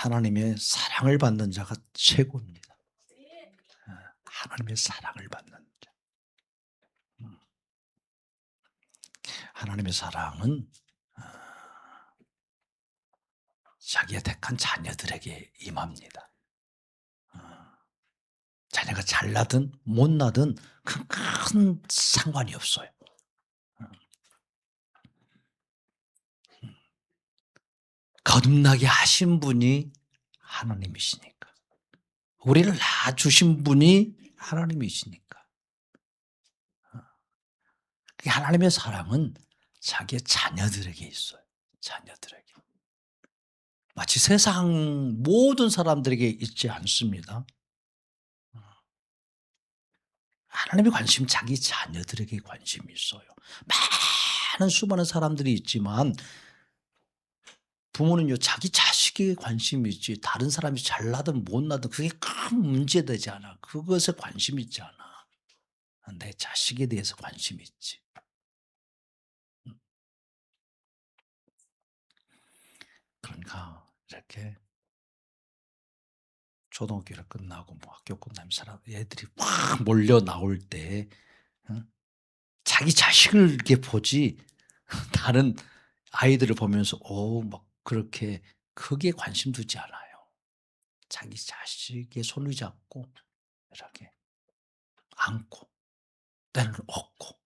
하나님의 사랑을 받는 자가 최고입니다. 하나님의 사랑을 받는 자. 하나님의 사랑은 자기의 택한 자녀들에게 임합니다. 자녀가 잘나든 못나든 큰 상관이 없어요. 거듭나게 하신 분이 하나님이시니까. 우리를 낳아주신 분이 하나님이시니까. 하나님의 사랑은 자기의 자녀들에게 있어요. 자녀들에게. 마치 세상 모든 사람들에게 있지 않습니다. 하나님의 관심 자기 자녀들에게 관심이 있어요. 많은 수많은 사람들이 있지만 부모는요 자기 자식에게 관심이 있지 다른 사람이 잘나든 못나든 그게 큰 문제되지 않아. 그것에 관심이 있지 않아. 내 자식에 대해서 관심이 있지. 그러니까 이렇게 초등학교를 끝나고 뭐 학교 끝나면 사람 애들이 확 몰려 나올 때 자기 자식을 이렇게 보지 다른 아이들을 보면서 막 그렇게 크게 관심 두지 않아요. 자기 자식의 손을 잡고 이렇게 안고 때는 업고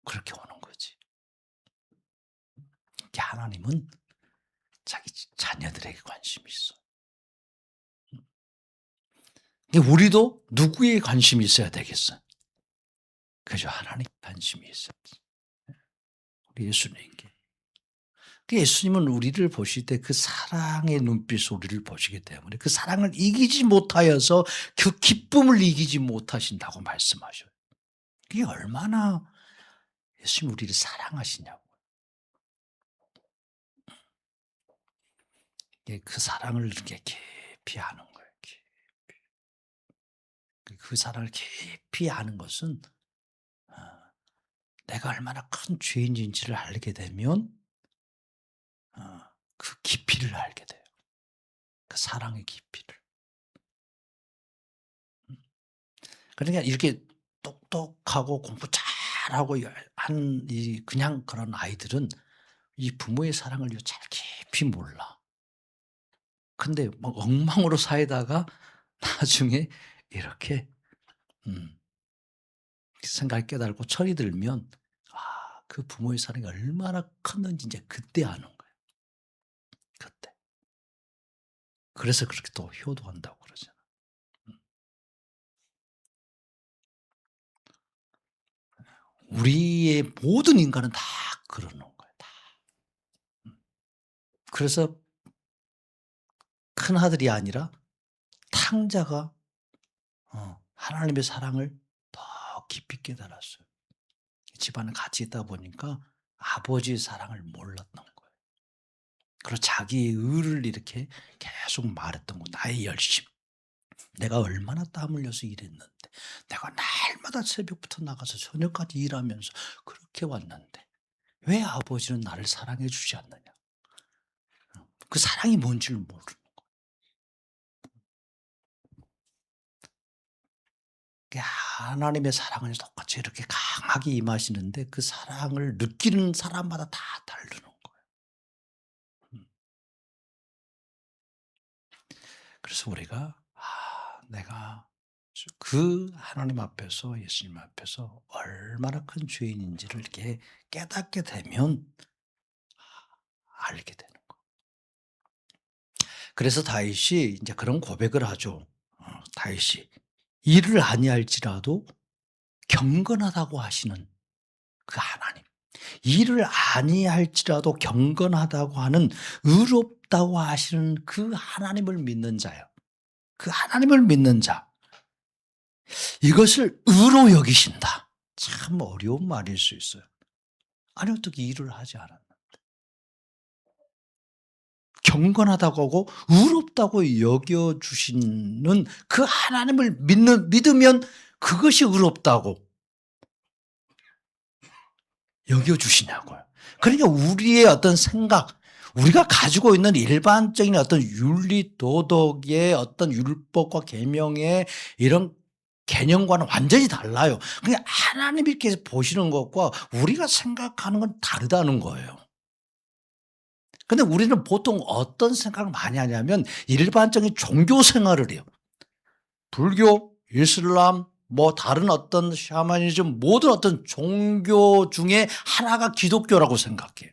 그렇게 오는 거지. 하나님은 자기 자녀들에게 관심이 있어. 우리도 누구에 관심이 있어야 되겠어? 그죠? 하나님 관심이 있어야지. 우리 예수님께. 예수님은 우리를 보실 때 그 사랑의 눈빛으로 우리를 보시기 때문에 그 사랑을 이기지 못하여서 그 기쁨을 이기지 못하신다고 말씀하셔요. 그게 얼마나 예수님 우리를 사랑하시냐고. 그 사랑을 이렇게 깊이 아는 거예요. 깊이. 그 사랑을 깊이 아는 것은 내가 얼마나 큰 죄인인지를 알게 되면 그 깊이를 알게 돼요. 그 사랑의 깊이를. 그러니까 이렇게 똑똑하고 공부 잘하고 한 그냥 그런 아이들은 이 부모의 사랑을 잘 깊이 몰라. 근데 막 엉망으로 살다가 나중에 이렇게 생각을 깨달고 철이 들면 그 부모의 사랑이 얼마나 컸는지 이제 그때 아는 거예요. 그때. 그래서 그렇게 또 효도한다고 그러잖아. 우리의 모든 인간은 다 그러는 거예요. 다. 그래서 큰아들이 아니라 탕자가 하나님의 사랑을 더 깊이 깨달았어요. 집안에 같이 있다 보니까 아버지의 사랑을 몰랐던 거예요. 그리고 자기의 의를 이렇게 계속 말했던 거. 나의 열심. 내가 얼마나 땀 흘려서 일했는데 내가 날마다 새벽부터 나가서 저녁까지 일하면서 그렇게 왔는데 왜 아버지는 나를 사랑해 주지 않느냐. 그 사랑이 뭔지를 모르는 거예요. 하나님의 사랑은 똑같이 이렇게 강하게 임하시는데 그 사랑을 느끼는 사람마다 다 다르는 거예요. 그래서 우리가 내가 그 하나님 앞에서 예수님 앞에서 얼마나 큰 죄인인지를 이렇게 깨닫게 되면 알게 되는 거예요. 그래서 다윗이 이제 그런 고백을 하죠. 다윗이 일을 아니할지라도 경건하다고 하시는 그 하나님. 일을 아니할지라도 경건하다고 하는 의롭다고 하시는 그 하나님을 믿는 자요. 그 하나님을 믿는 자. 이것을 의로 여기신다. 참 어려운 말일 수 있어요. 아니 어떻게 일을 하지 않았나. 경건하다고 하고 의롭다고 여겨주시는 그 하나님을 믿으면 그것이 의롭다고 여겨주시냐고요. 그러니까 우리의 어떤 생각, 우리가 가지고 있는 일반적인 어떤 윤리 도덕의 어떤 율법과 계명의 이런 개념과는 완전히 달라요. 그냥 하나님께서 보시는 것과 우리가 생각하는 건 다르다는 거예요. 근데 우리는 보통 어떤 생각을 많이 하냐면 일반적인 종교 생활을 해요. 불교, 이슬람, 뭐 다른 어떤 샤머니즘 모든 어떤 종교 중에 하나가 기독교라고 생각해요.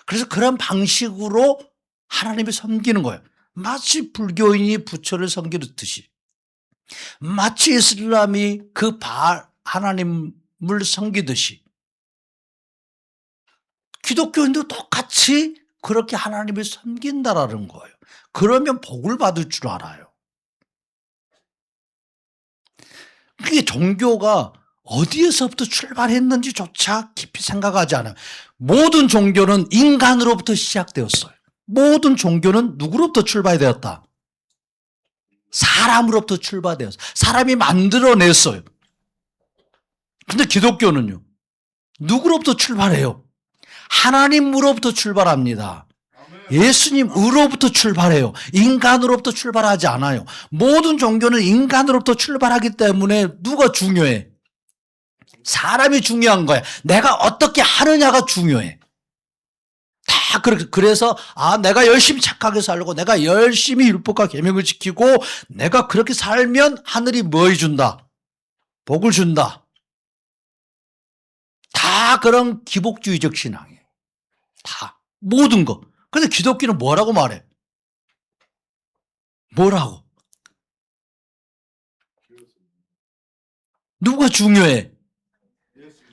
그래서 그런 방식으로 하나님을 섬기는 거예요. 마치 불교인이 부처를 섬기듯이, 마치 이슬람이 그 하나님을 섬기듯이, 기독교인도 똑같이 그렇게 하나님을 섬긴다라는 거예요. 그러면 복을 받을 줄 알아요. 그게 종교가 어디에서부터 출발했는지조차 깊이 생각하지 않아요. 모든 종교는 인간으로부터 시작되었어요. 모든 종교는 누구로부터 출발되었다? 사람으로부터 출발되었어요. 사람이 만들어냈어요. 근데 기독교는요, 누구로부터 출발해요? 하나님으로부터 출발합니다. 예수님으로부터 출발해요. 인간으로부터 출발하지 않아요. 모든 종교는 인간으로부터 출발하기 때문에 누가 중요해? 사람이 중요한 거야. 내가 어떻게 하느냐가 중요해. 다 그래서 내가 열심히 착하게 살고 내가 열심히 율법과 계명을 지키고 내가 그렇게 살면 하늘이 뭐 해준다? 복을 준다. 다 그런 기복주의적 신앙이에요. 다. 모든 거. 근데 기독교는 뭐라고 말해? 뭐라고? 누가 중요해?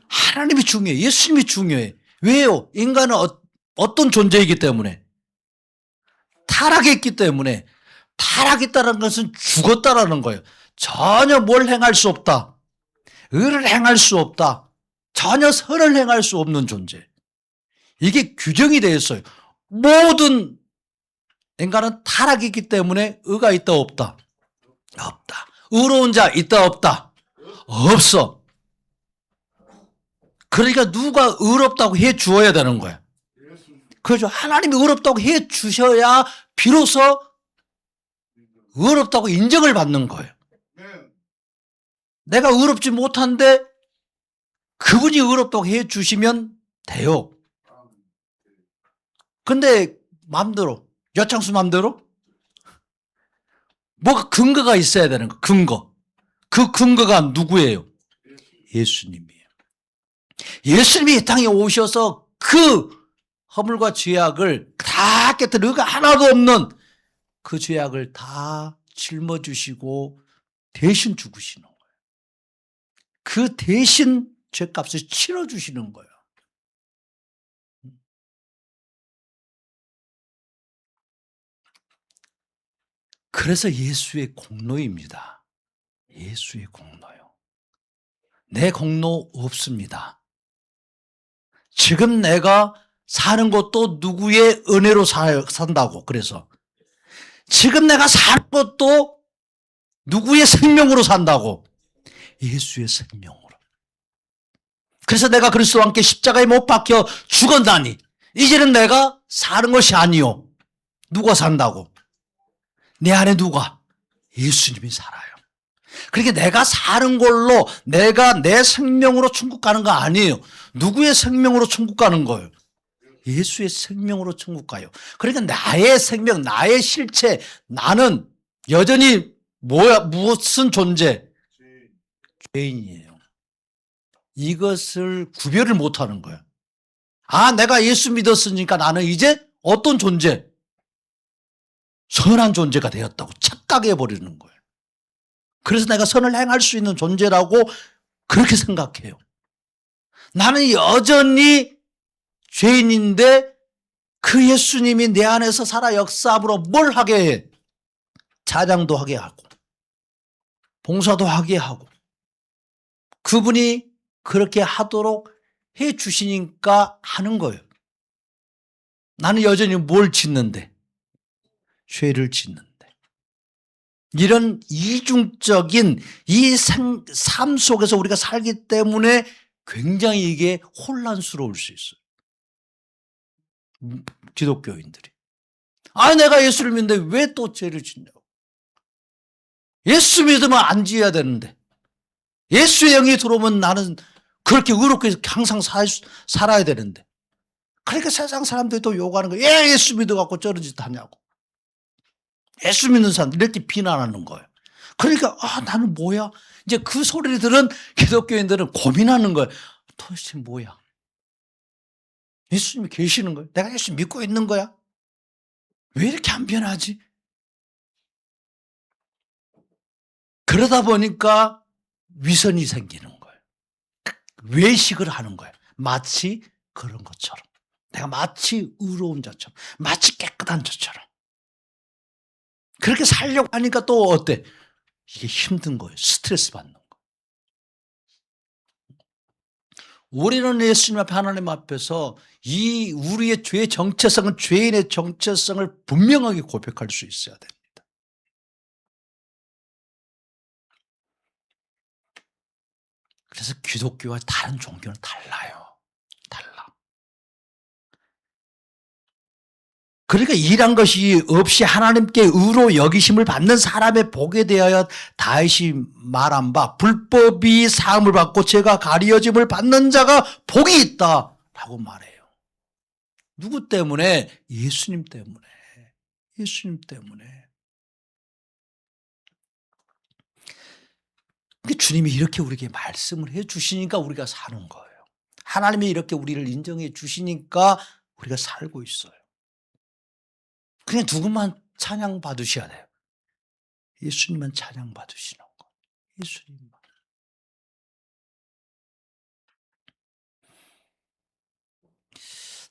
하나님이 중요해. 예수님이 중요해. 왜요? 인간은 어떤 존재이기 때문에? 타락했기 때문에. 타락했다는 것은 죽었다라는 거예요. 전혀 뭘 행할 수 없다. 의를 행할 수 없다. 전혀 선을 행할 수 없는 존재. 이게 규정이 되어 있어요. 모든 인간은 타락했기 때문에 의가 있다 없다? 없다. 의로운 자 있다 없다? 없어. 그러니까 누가 의롭다고 해 주어야 되는 거야. 그렇죠. 하나님이 의롭다고 해 주셔야 비로소 의롭다고 인정을 받는 거예요. 내가 의롭지 못한데 그분이 의롭다고 해 주시면 돼요. 근데 마음대로, 여창수 마음대로 뭐가 근거가 있어야 되는 거. 근거. 그 근거가 누구예요? 예수님이에요. 예수님이 이 땅에 오셔서 그 허물과 죄악을 다 깨뜨려 의가 하나도 없는 그 죄악을 다 짊어주시고 대신 죽으시는 거예요. 그 대신 죄값을 치러주시는 거예요. 그래서 예수의 공로입니다. 예수의 공로요. 내 공로 없습니다. 지금 내가 사는 것도 누구의 은혜로 산다고. 그래서 지금 내가 사는 것도 누구의 생명으로 산다고? 예수의 생명으로. 그래서 내가 그리스도와 함께 십자가에 못 박혀 죽었나니 이제는 내가 사는 것이 아니요. 누가 산다고? 내 안에 누가? 예수님이 살아요. 그러니까 내가 사는 걸로 내가 내 생명으로 천국 가는 거 아니에요. 누구의 생명으로 천국 가는 거예요? 예수의 생명으로 천국 가요. 그러니까 나의 생명, 나의 실체, 나는 여전히 무슨 존재? 죄인이에요. 이것을 구별을 못하는 거예요. 내가 예수 믿었으니까 나는 이제 어떤 존재? 선한 존재가 되었다고 착각해버리는 거예요. 그래서 내가 선을 행할 수 있는 존재라고 그렇게 생각해요. 나는 여전히 죄인인데 그 예수님이 내 안에서 살아 역사함으로 뭘 하게 해? 찬양도 하게 하고 봉사도 하게 하고 그분이 그렇게 하도록 해 주시니까 하는 거예요. 나는 여전히 뭘 짓는데? 죄를 짓는데. 이런 이중적인 이 삶 속에서 우리가 살기 때문에 굉장히 이게 혼란스러울 수 있어요. 기독교인들이. 아, 내가 예수를 믿는데 왜 또 죄를 짓냐고. 예수 믿으면 안 지어야 되는데. 예수의 영이 들어오면 나는 그렇게 의롭게 항상 살아야 되는데. 그러니까 세상 사람들이 또 욕하는 거예요. 왜 예수 믿어갖고 저런 짓 하냐고. 예수 믿는 사람들 이렇게 비난하는 거예요. 그러니까 나는 뭐야. 이제 그 소리를 들은 기독교인들은 고민하는 거예요. 도대체 뭐야. 예수님이 계시는 거예요. 내가 예수 믿고 있는 거야. 왜 이렇게 안 변하지? 그러다 보니까 위선이 생기는 거예요. 외식을 하는 거예요. 마치 그런 것처럼. 내가 마치 의로운 자처럼, 마치 깨끗한 자처럼. 그렇게 살려고 하니까 또 어때? 이게 힘든 거예요. 스트레스 받는 거예요. 우리는 예수님 앞에 하나님 앞에서 이 우리의 죄의 정체성은 죄인의 정체성을 분명하게 고백할 수 있어야 됩니다. 그래서 기독교와 다른 종교는 달라요. 달라. 그러니까 일한 것이 없이 하나님께 의로 여기심을 받는 사람의 복에 대하여 다윗이 말한 바 불법이 사함을 받고 죄가 가리어짐을 받는 자가 복이 있다라고 말해요. 누구 때문에? 예수님 때문에. 예수님 때문에. 주님이 이렇게 우리에게 말씀을 해 주시니까 우리가 사는 거예요. 하나님이 이렇게 우리를 인정해 주시니까 우리가 살고 있어요. 그냥 누구만 찬양 받으셔야 돼요. 예수님만 찬양 받으시는 거. 예수님만.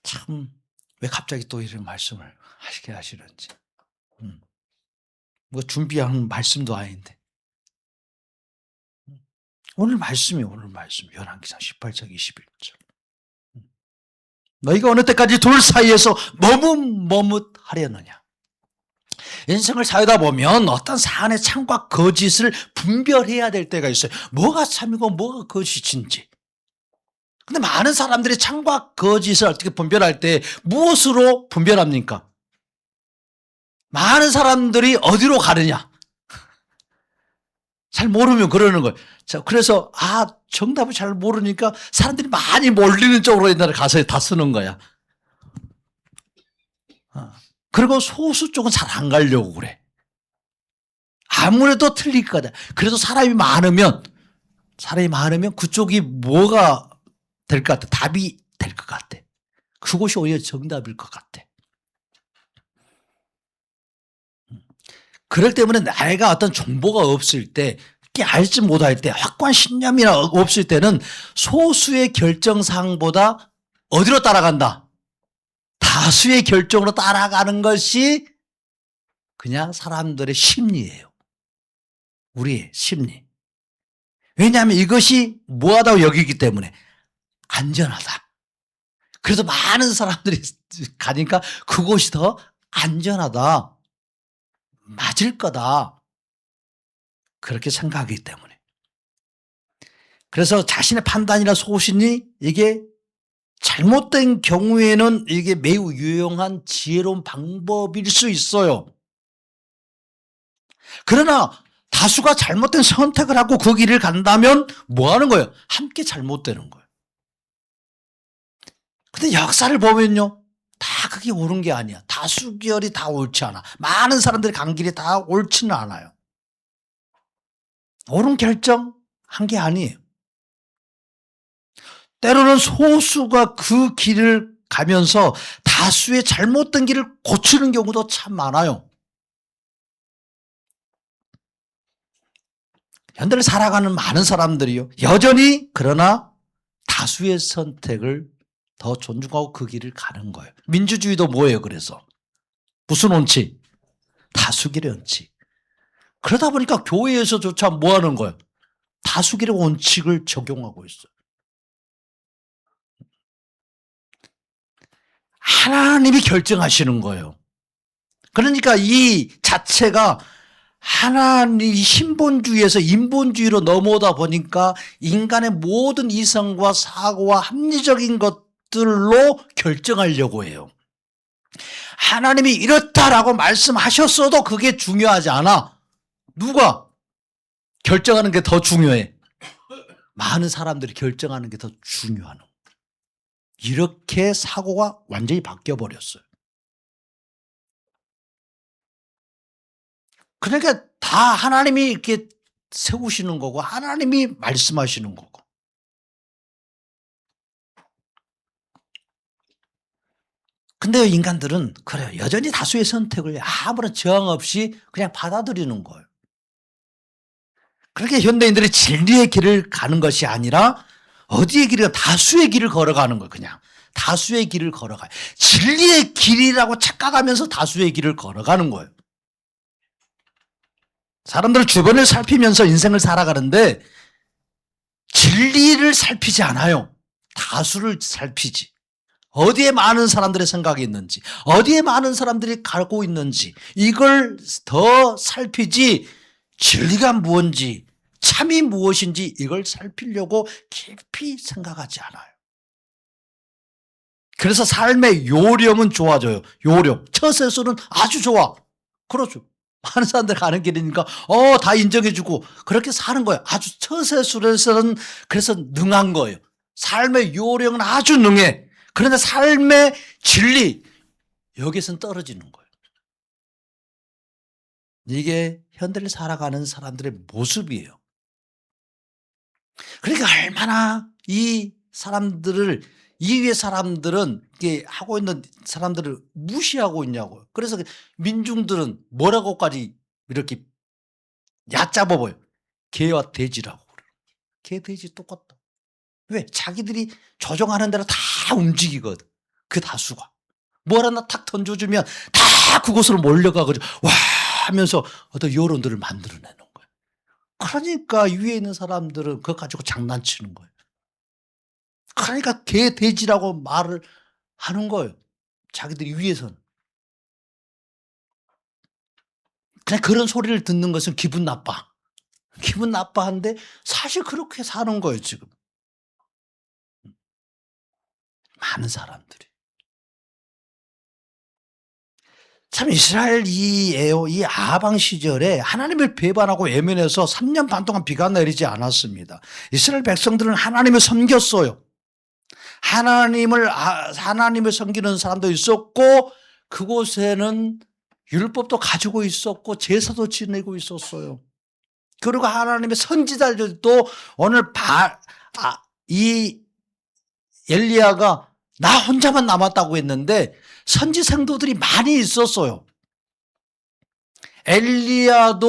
참, 왜 갑자기 또 이런 말씀을 하시게 하시는지. 뭐 준비한 말씀도 아닌데. 오늘 말씀이에요. 오늘 말씀. 열왕기상 18장 21절. 너희가 어느 때까지 둘 사이에서 머뭇머뭇하려느냐. 인생을 살다 보면 어떤 사안의 참과 거짓을 분별해야 될 때가 있어요. 뭐가 참이고 뭐가 거짓인지. 근데 많은 사람들이 참과 거짓을 어떻게 분별할 때 무엇으로 분별합니까? 많은 사람들이 어디로 가느냐? 잘 모르면 그러는 거예요. 자, 그래서 정답을 잘 모르니까 사람들이 많이 몰리는 쪽으로 옛날에 가서 다 쓰는 거야. 그리고 소수 쪽은 잘 안 가려고 그래. 아무래도 틀릴 거다. 그래도 사람이 많으면 그쪽이 뭐가 될 것 같아? 답이 될 것 같아. 그것이 오히려 정답일 것 같아. 그럴 때문에 내가 어떤 정보가 없을 때, 알지 못할 때, 확고한 신념이나 없을 때는 소수의 결정사항보다 어디로 따라간다? 다수의 결정으로 따라가는 것이 그냥 사람들의 심리예요. 우리의 심리. 왜냐하면 이것이 뭐하다고 여기기 때문에 안전하다. 그래서 많은 사람들이 가니까 그곳이 더 안전하다. 맞을 거다. 그렇게 생각하기 때문에. 그래서 자신의 판단이나 소신이 이게 잘못된 경우에는 이게 매우 유용한 지혜로운 방법일 수 있어요. 그러나 다수가 잘못된 선택을 하고 그 길을 간다면 뭐 하는 거예요? 함께 잘못되는 거예요. 근데 역사를 보면요. 다 그게 옳은 게 아니야. 다수결이 다 옳지 않아. 많은 사람들이 간 길이 다 옳지는 않아요. 옳은 결정 한 게 아니에요. 때로는 소수가 그 길을 가면서 다수의 잘못된 길을 고치는 경우도 참 많아요. 현대를 살아가는 많은 사람들이요. 여전히 그러나 다수의 선택을 더 존중하고 그 길을 가는 거예요. 민주주의도 뭐예요? 그래서 무슨 원칙? 다수결의 원칙. 그러다 보니까 교회에서조차 뭐 하는 거예요? 다수결의 원칙을 적용하고 있어요. 하나님이 결정하시는 거예요. 그러니까 이 자체가 하나님 신본주의에서 인본주의로 넘어오다 보니까 인간의 모든 이성과 사고와 합리적인 것들로 결정하려고 해요. 하나님이 이렇다라고 말씀하셨어도 그게 중요하지 않아. 누가 결정하는 게 더 중요해. 많은 사람들이 결정하는 게 더 중요한 거예요. 이렇게 사고가 완전히 바뀌어버렸어요. 그러니까 다 하나님이 이렇게 세우시는 거고 하나님이 말씀하시는 거고. 근데 인간들은 그래요. 여전히 다수의 선택을 아무런 저항 없이 그냥 받아들이는 거예요. 그렇게 현대인들이 진리의 길을 가는 것이 아니라 어디의 길을 다수의 길을 걸어가는 거예요. 그냥 다수의 길을 걸어가요. 진리의 길이라고 착각하면서 다수의 길을 걸어가는 거예요. 사람들 주변을 살피면서 인생을 살아가는데 진리를 살피지 않아요. 다수를 살피지. 어디에 많은 사람들의 생각이 있는지, 어디에 많은 사람들이 가고 있는지 이걸 더 살피지 진리가 무엇인지 참이 무엇인지 이걸 살피려고 깊이 생각하지 않아요. 그래서 삶의 요령은 좋아져요. 요령. 처세술은 아주 좋아. 그렇죠. 많은 사람들 가는 길이니까 다 인정해주고 그렇게 사는 거예요. 아주 처세술에서는 그래서 능한 거예요. 삶의 요령은 아주 능해. 그런데 삶의 진리 여기서는 떨어지는 거예요. 이게 현대를 살아가는 사람들의 모습이에요. 그러니까 얼마나 이 사람들을 이위의 사람들은 이게 하고 있는 사람들을 무시하고 있냐고요. 그래서 민중들은 뭐라고까지 이렇게 얕잡아 보여. 개와 돼지라고 그래요. 개, 돼지 똑같다. 왜? 자기들이 조종하는 대로 다 움직이거든. 그 다수가. 뭘 하나 탁 던져주면 다 그곳으로 몰려가가지고 와 하면서 어떤 여론들을 만들어내는 거예요. 그러니까 위에 있는 사람들은 그거 가지고 장난치는 거예요. 그러니까 개, 돼지라고 말을 하는 거예요. 자기들이 위에서는. 그냥 그런 소리를 듣는 것은 기분 나빠. 기분 나빠한데 사실 그렇게 사는 거예요, 지금. 많은 사람들이. 참 이스라엘 이 아방 시절에 하나님을 배반하고 외면해서 3년 반 동안 비가 내리지 않았습니다. 이스라엘 백성들은 하나님을 섬겼어요. 하나님을 섬기는 사람도 있었고 그곳에는 율법도 가지고 있었고 제사도 지내고 있었어요. 그리고 하나님의 선지자들도 오늘 이 엘리야가 나 혼자만 남았다고 했는데 선지 생도들이 많이 있었어요. 엘리야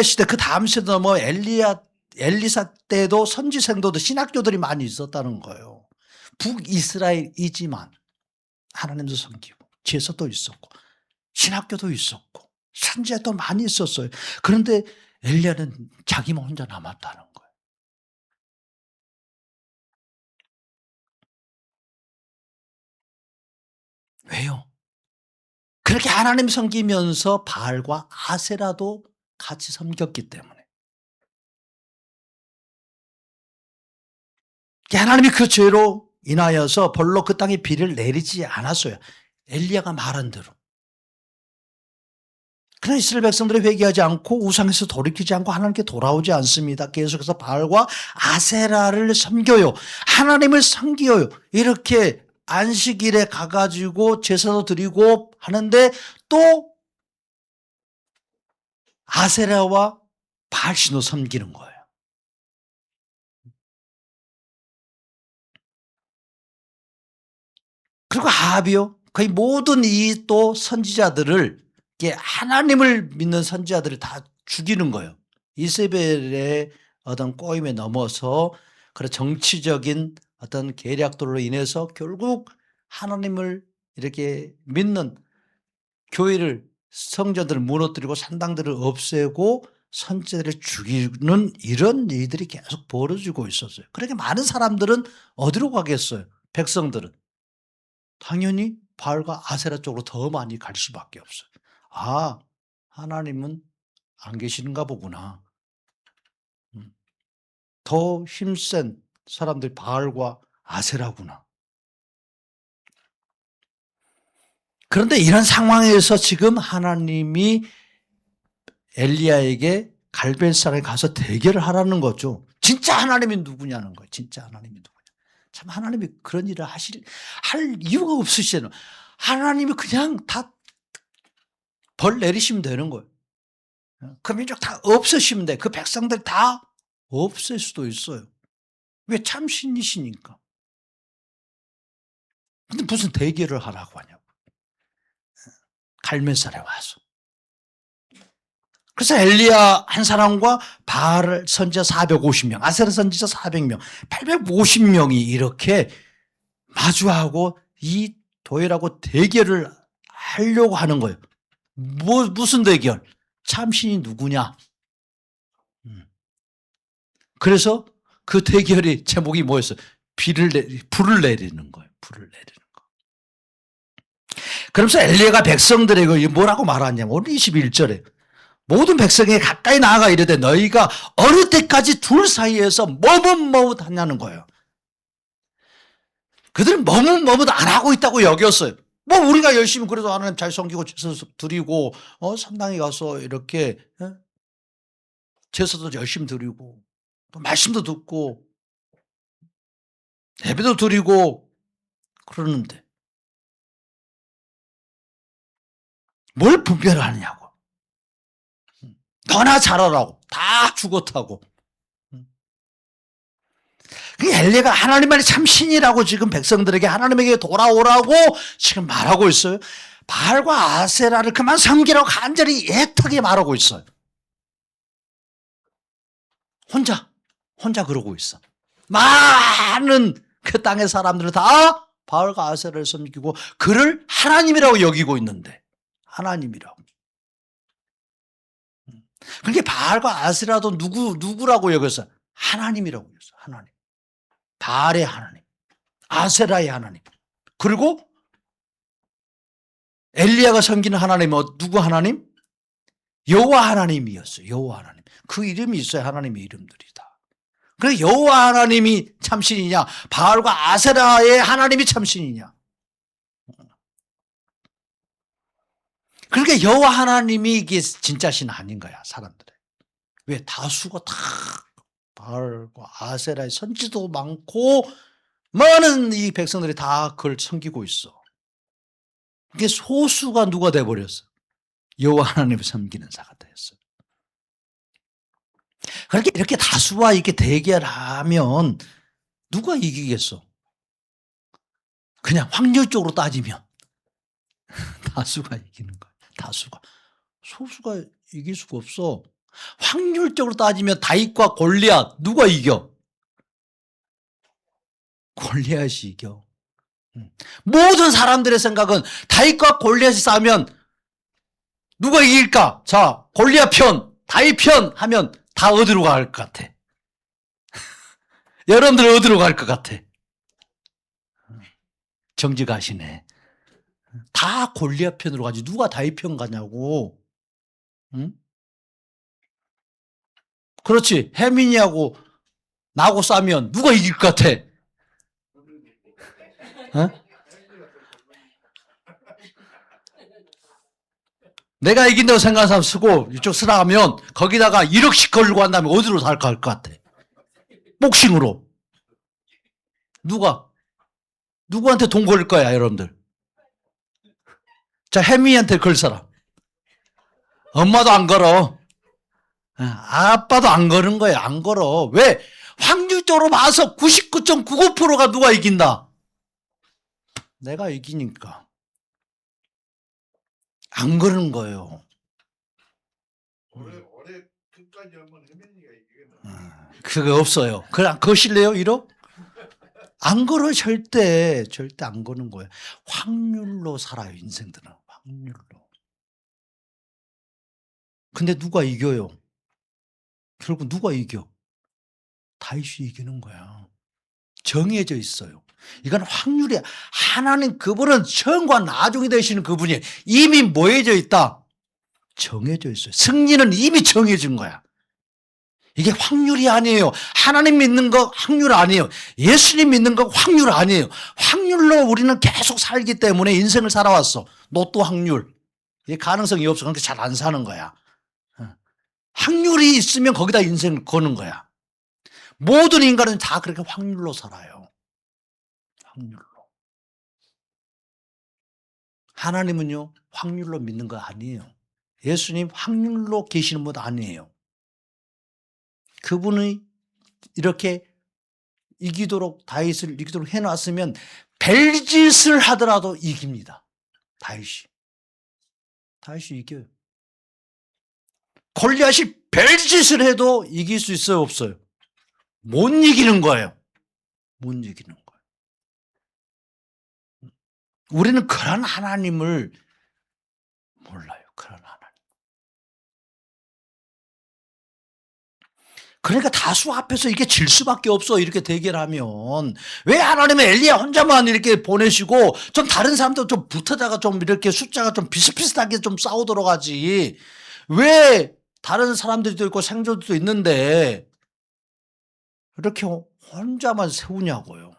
시대 그 다음 시대 넘어 엘리사 때도 선지 생도들 신학교들이 많이 있었다는 거예요. 북이스라엘이지만 하나님도 섬기고 제사도 있었고 신학교도 있었고 선지자도 많이 있었어요. 그런데 엘리야는 자기만 혼자 남았다는 거예요. 왜요? 그렇게 하나님 섬기면서 바알과 아세라도 같이 섬겼기 때문에. 하나님이 그 죄로 인하여서 별로 그 땅에 비를 내리지 않았어요. 엘리야가 말한 대로. 그러나 이스라엘 백성들이 회개하지 않고 우상에서 돌이키지 않고 하나님께 돌아오지 않습니다. 계속해서 바알과 아세라를 섬겨요. 하나님을 섬겨요. 이렇게 안식일에 가가지고 제사도 드리고 하는데 또 아세라와 바알신도 섬기는 거예요. 그리고 아합이요. 거의 모든 이 또 선지자들을 하나님을 믿는 선지자들을 다 죽이는 거예요. 이세벨의 어떤 꼬임에 넘어서 그런 정치적인 어떤 계략들로 인해서 결국 하나님을 이렇게 믿는 교회를 성전들을 무너뜨리고 산당들을 없애고 선지자들을 죽이는 이런 일들이 계속 벌어지고 있었어요. 그렇게 많은 사람들은 어디로 가겠어요? 백성들은. 당연히 바알과 아세라 쪽으로 더 많이 갈 수밖에 없어요. 아, 하나님은 안 계시는가 보구나. 음. 더 힘센 사람들이 바알과 아세라구나. 그런데 이런 상황에서 지금 하나님이 엘리야에게 갈멜산에 가서 대결을 하라는 거죠. 진짜 하나님이 누구냐는 거예요. 진짜 하나님이 누구냐. 참 하나님이 그런 일을 할 이유가 없으시잖아요. 하나님이 그냥 다 벌 내리시면 되는 거예요. 그 민족 다 없애시면 돼. 그 백성들 다 없앨 수도 있어요. 왜? 참신이시니까. 근데 무슨 대결을 하라고 하냐고. 갈멜산에 와서. 그래서 엘리야 한 사람과 바알 선지자 450명, 아세라 선지자 400명, 850명이 이렇게 마주하고 이 도엘하고 대결을 하려고 하는 거예요. 무슨 대결? 참신이 누구냐? 그래서 그 대결의 제목이 뭐였어요? 불을 내리는 거예요. 불을 내리는 거. 그러면서 엘리야가 백성들에게 뭐라고 말하냐면 오늘 21절에 모든 백성에게 가까이 나아가 이르되 너희가 어느 때까지 둘 사이에서 머뭇머뭇하냐는 거예요. 그들은 머뭇머뭇 안 하고 있다고 여겼어요. 뭐 우리가 열심히 그래도 하나님 잘 섬기고 제사 드리고 성당에 가서 이렇게 제사도 열심히 드리고 또 말씀도 듣고 예배도 드리고 그러는데 뭘 분별하느냐고. 너나 잘하라고. 다 죽었다고. 엘리야가 하나님만이 참 신이라고 지금 백성들에게 하나님에게 돌아오라고 지금 말하고 있어요. 바알과 아세라를 그만 섬기라고 간절히 애타게 말하고 있어요. 혼자 그러고 있어. 많은 그 땅의 사람들은 다 바알과 아세라를 섬기고 그를 하나님이라고 여기고 있는데 하나님이라고. 그게 바알과 아세라도 누구라고 여겼어요? 하나님이라고 여겼어요. 하나님. 바알의 하나님, 아세라의 하나님. 그리고 엘리야가 섬기는 하나님은 누구 하나님? 여호와 하나님이었어요. 여호와 하나님. 그 이름이 있어요. 하나님의 이름들이 다. 그래서 여호와 하나님이 참신이냐, 바알과 아세라의 하나님이 참신이냐. 그러니까 여호와 하나님이 이게 진짜 신 아닌 거야, 사람들이. 왜? 다수가 다 바알과 아세라의 선지도 많고 많은 이 백성들이 다 그걸 섬기고 있어. 그게 소수가 누가 돼버렸어? 여호와 하나님을 섬기는 자가 되었어요. 그렇게 이렇게 다수와 이렇게 대결하면 누가 이기겠어? 그냥 확률적으로 따지면 다수가 이기는 거야. 다수가. 소수가 이길 수가 없어. 확률적으로 따지면 다윗과 골리앗 누가 이겨? 골리앗이 이겨. 모든 사람들의 생각은 다윗과 골리앗이 싸우면 누가 이길까? 자, 골리앗 편, 다윗 편 하면 다 어디로 갈 것 같아? 여러분들 어디로 갈 것 같아? 정직하시네. 다 골리앗 편으로 가지 누가 다윗 편 가냐고. 응? 그렇지. 혜민이하고 나하고 싸면 누가 이길 것 같아? 어? 내가 이긴다고 생각하는 사람 쓰고 이쪽 쓰라 하면 거기다가 1억씩 걸고 한 다음에 어디로 살까 할 것 같아? 복싱으로. 누구한테 돈 걸릴 거야, 여러분들? 자, 혜민이한테 걸 사람. 엄마도 안 걸어. 아빠도 안 거는 거야. 안 걸어. 왜? 확률적으로 봐서 99.99%가 누가 이긴다? 내가 이기니까. 안 그러는 거예요. 올해 끝까지 하면 혜민이가 이기겠나? 그거 없어요. 그냥 거실래요? 1억? 안 걸어 절대 안 거는 거예요. 확률로 살아요. 인생들은 확률로. 근데 누가 이겨요? 결국 누가 이겨? 다윗이 이기는 거야. 정해져 있어요. 이건 확률이야. 하나님 그분은 처음과 나중에 되시는 그분이 이미 뭐해져 있다? 정해져 있어요. 승리는 이미 정해진 거야. 이게 확률이 아니에요. 하나님 믿는 거 확률 아니에요. 예수님 믿는 거 확률 아니에요. 확률로 우리는 계속 살기 때문에 인생을 살아왔어. 로또 확률. 이게 가능성이 없어. 그러니까 잘 안 사는 거야. 확률이 있으면 거기다 인생을 거는 거야. 모든 인간은 다 그렇게 확률로 살아요. 확률로. 하나님은요, 확률로 믿는 거 아니에요. 예수님 확률로 계시는 분 아니에요. 그분이 이렇게 이기도록 다윗을 이기도록 해놨으면 별짓을 하더라도 이깁니다. 다윗이 이겨요. 골리앗이 별짓을 해도 이길 수 있어요, 없어요? 못 이기는 거예요. 못 이기는 거예요. 우리는 그런 하나님을 몰라요. 그런 하나님. 그러니까 다수 앞에서 이게 질 수밖에 없어. 이렇게 대결하면. 왜 하나님은 엘리야 혼자만 이렇게 보내시고 좀 다른 사람도 좀 붙어다가 좀 이렇게 숫자가 좀 비슷비슷하게 좀 싸우도록 하지. 왜 다른 사람들도 있고 생존도 있는데 이렇게 혼자만 세우냐고요.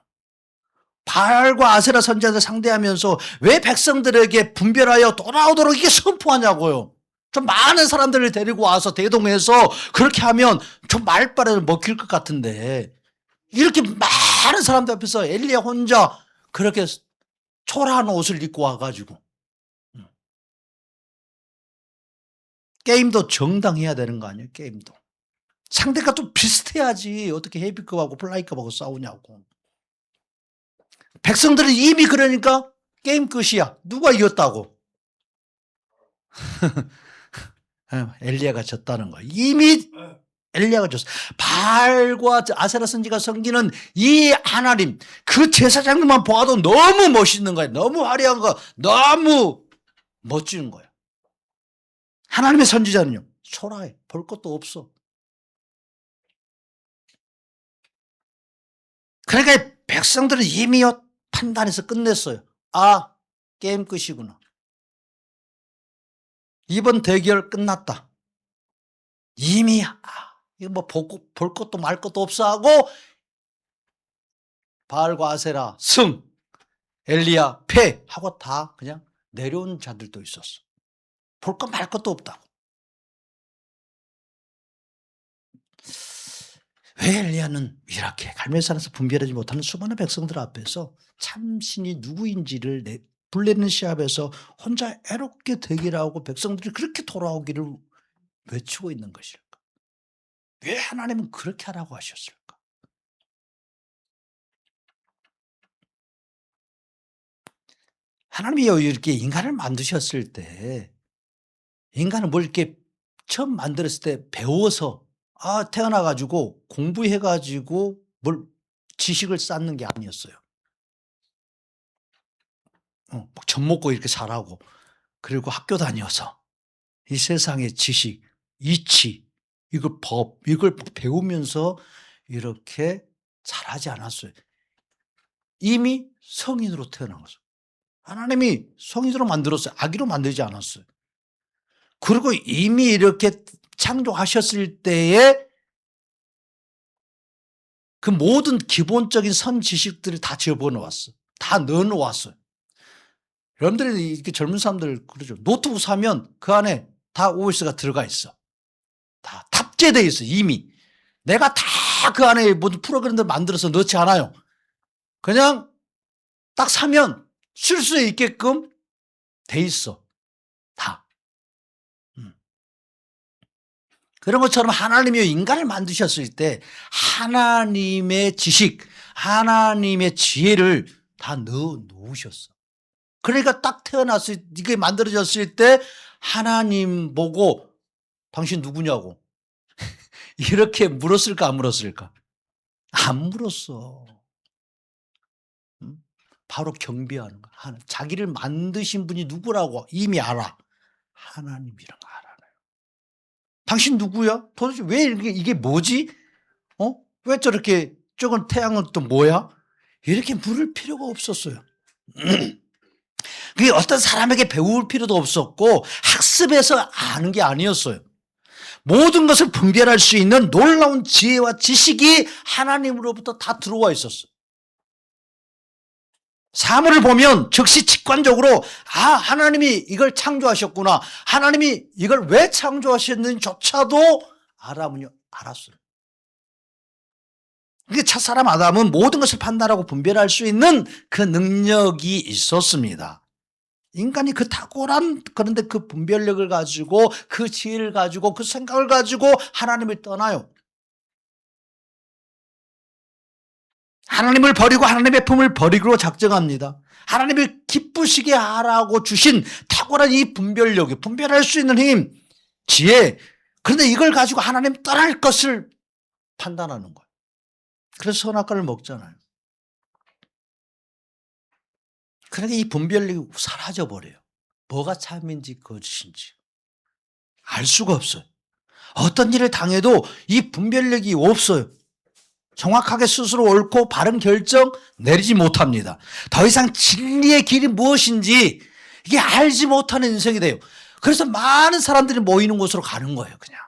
바알과 아세라 선지자들 상대하면서 왜 백성들에게 분별하여 돌아오도록 이게 선포하냐고요. 좀 많은 사람들을 데리고 와서 대동해서 그렇게 하면 좀 말빨을 먹힐 것 같은데 이렇게 많은 사람들 앞에서 엘리야 혼자 그렇게 초라한 옷을 입고 와가지고 게임도 정당해야 되는 거 아니에요? 게임도. 상대가 좀 비슷해야지 어떻게 헤비급하고 플라이급하고 싸우냐고. 백성들은 이미 그러니까 게임 끝이야. 누가 이겼다고. 엘리야가 졌다는 거야. 이미 엘리야가 졌어. 바알과 아세라 선지가 섬기는 이 하나님, 그 제사장님만 보아도 너무 멋있는 거야. 너무 화려한 거, 너무 멋지는 거야. 하나님의 선지자는요, 초라해. 볼 것도 없어. 그러니까 백성들은 이미 판단해서 끝냈어요. 아, 게임 끝이구나. 이번 대결 끝났다. 이미 이거 뭐 볼 것도 말 것도 없어 하고 바알과 아세라 승, 엘리야 패 하고 다 그냥 내려온 자들도 있었어. 볼 것 말 것도 없다고. 왜 엘리야는 이렇게 갈멜산에서 분별하지 못하는 수많은 백성들 앞에서 참신이 누구인지를 불리는 시합에서 혼자 애롭게 대결하고 백성들이 그렇게 돌아오기를 외치고 있는 것일까? 왜 하나님은 그렇게 하라고 하셨을까? 하나님이 이렇게 인간을 만드셨을 때 인간은 뭘 이렇게 처음 만들었을 때 배워서 태어나가지고 공부해가지고 뭘 지식을 쌓는 게 아니었어요. 젖 먹고 이렇게 자라고 그리고 학교 다녀서 이 세상의 지식, 이치, 이걸 법, 이걸 배우면서 이렇게 자라지 않았어요. 이미 성인으로 태어난 거죠. 하나님이 성인으로 만들었어요. 아기로 만들지 않았어요. 그리고 이미 이렇게 창조하셨을 때에 그 모든 기본적인 선 지식들을 다 집어넣었어. 다 넣어놓았어요. 여러분들이 이렇게 젊은 사람들 그러죠. 노트북 사면 그 안에 다 OS가 들어가 있어. 다 탑재되어 있어. 이미. 내가 다 그 안에 모든 프로그램들 만들어서 넣지 않아요. 그냥 딱 사면 쓸 수 있게끔 돼 있어. 다. 그런 것처럼 하나님이 인간을 만드셨을 때 하나님의 지식, 하나님의 지혜를 다 넣어 놓으셨어. 그러니까 딱 태어났을 때, 이게 만들어졌을 때 하나님 보고 당신 누구냐고 이렇게 물었을까 안 물었을까? 안 물었어. 바로 경배하는 거야. 자기를 만드신 분이 누구라고 이미 알아. 하나님이랑 알아요. 당신 누구야? 도대체 왜 이게 뭐지? 왜 저렇게 저건 태양은 또 뭐야? 이렇게 물을 필요가 없었어요. 그게 어떤 사람에게 배울 필요도 없었고 학습해서 아는 게 아니었어요. 모든 것을 분별할 수 있는 놀라운 지혜와 지식이 하나님으로부터 다 들어와 있었어요. 사물을 보면 즉시 직관적으로 하나님이 이걸 창조하셨구나. 하나님이 이걸 왜 창조하셨는지조차도 알았어요. 그게 첫사람 아담은 모든 것을 판단하고 분별할 수 있는 그 능력이 있었습니다. 인간이 그 탁월한 그런데 그 분별력을 가지고 그 지혜를 가지고 그 생각을 가지고 하나님을 떠나요. 하나님을 버리고 하나님의 품을 버리기로 작정합니다. 하나님을 기쁘시게 하라고 주신 탁월한 이 분별력이 분별할 수 있는 힘, 지혜. 그런데 이걸 가지고 하나님 떠날 것을 판단하는 거예요. 그래서 선악과를 먹잖아요. 그러니까 이 분별력이 사라져버려요. 뭐가 참인지 거짓인지 알 수가 없어요. 어떤 일을 당해도 이 분별력이 없어요. 정확하게 스스로 옳고 바른 결정 내리지 못합니다. 더 이상 진리의 길이 무엇인지 이게 알지 못하는 인생이 돼요. 그래서 많은 사람들이 모이는 곳으로 가는 거예요. 그냥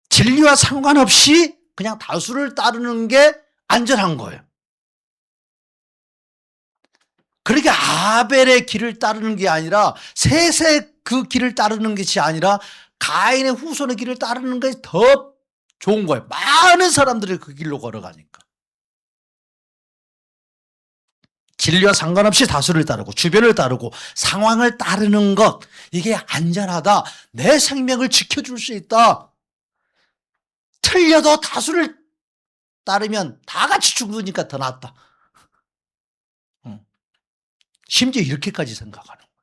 진리와 상관없이 그냥 다수를 따르는 게 안전한 거예요. 그러니까 아벨의 길을 따르는 게 아니라 셋의 그 길을 따르는 것이 아니라 가인의 후손의 길을 따르는 것이 더 좋은 거예요. 많은 사람들이 그 길로 걸어가니까. 진리와 상관없이 다수를 따르고 주변을 따르고 상황을 따르는 것, 이게 안전하다. 내 생명을 지켜줄 수 있다. 틀려도 다수를 따르면 다 같이 죽으니까 더 낫다. 심지어 이렇게까지 생각하는 거예요.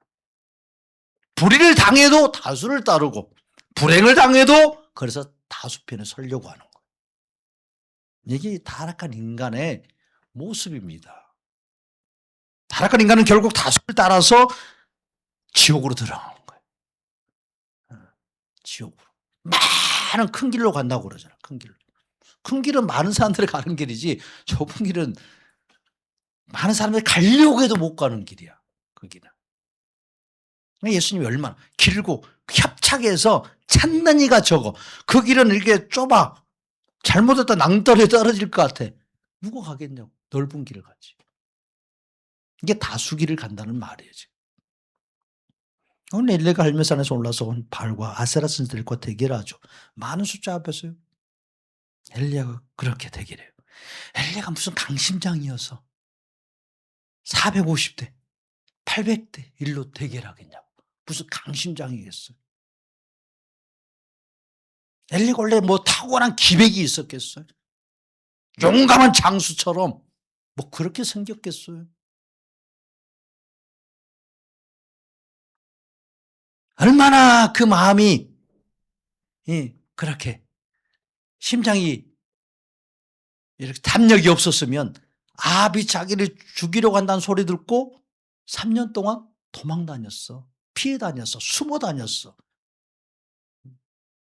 불의를 당해도 다수를 따르고 불행을 당해도 그래서 다수편에 서려고 하는 거예요. 이게 타락한 인간의 모습입니다. 타락한 인간은 결국 다수를 따라서 지옥으로 들어가는 거예요. 지옥으로. 많은 큰 길로 간다고 그러잖아요. 큰 길로. 큰 길은 많은 사람들이 가는 길이지 좁은 길은 많은 사람들이 가려고 해도 못 가는 길이야. 그 길은. 예수님이 얼마나 길고 협착해서 찾는 이가 적어. 그 길은 이렇게 좁아. 잘못했다 낭떠러에 떨어질 것 같아. 누가 가겠냐고. 넓은 길을 가지. 이게 다수길을 간다는 말이에요. 오늘 엘리야가 갈멜산에서 올라서 온 발과 아세라 신들과 대결하죠. 많은 숫자 앞에서요. 엘리야가 그렇게 대결해요. 엘리야가 무슨 강심장이어서 450대, 800대 1로 대결하겠냐고. 무슨 강심장이겠어요. 엘리야가 원래 뭐 탁월한 기백이 있었겠어요. 용감한 장수처럼 뭐 그렇게 생겼겠어요. 얼마나 그 마음이 그렇게 심장이 이렇게 담력이 없었으면 아합이 자기를 죽이려고 한다는 소리 듣고 3년 동안 도망 다녔어. 피해 다녔어. 숨어 다녔어.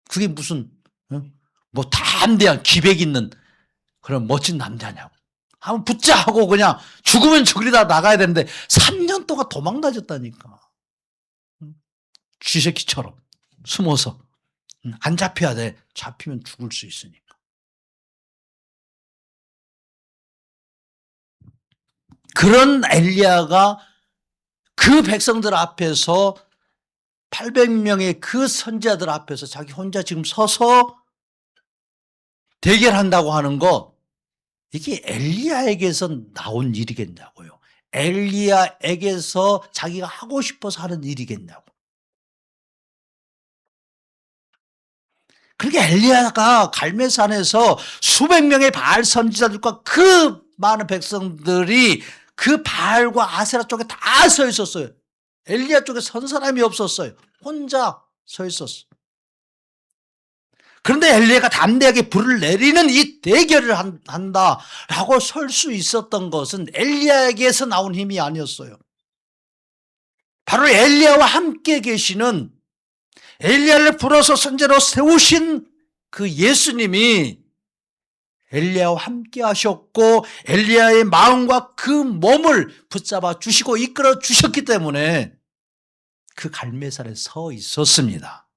그게 무슨 뭐 담대한 기백 있는 그런 멋진 남자냐고. 한번 붙자 하고 그냥 죽으면 죽으리다 나가야 되는데 3년 동안 도망 다녔다니까. 쥐새끼처럼 숨어서. 안 잡혀야 돼. 잡히면 죽을 수 있으니까. 그런 엘리야가 그 백성들 앞에서 800명의 그 선지자들 앞에서 자기 혼자 지금 서서 대결한다고 하는 거, 이게 엘리야에게서 나온 일이겠냐고요. 엘리야에게서 자기가 하고 싶어서 하는 일이겠냐고. 그러니까 엘리야가 갈멜산에서 수백 명의 바알 선지자들과 그 많은 백성들이 그 바알과 아세라 쪽에 다 서 있었어요. 엘리야 쪽에 선 사람이 없었어요. 혼자 서 있었어요. 그런데 엘리야가 담대하게 불을 내리는 이 대결을 한다라고 설 수 있었던 것은 엘리야에게서 나온 힘이 아니었어요. 바로 엘리야와 함께 계시는, 엘리야를 불어서 선지자로 세우신 그 예수님이 엘리야와 함께 하셨고 엘리야의 마음과 그 몸을 붙잡아 주시고 이끌어 주셨기 때문에 그 갈멜산에 서 있었습니다.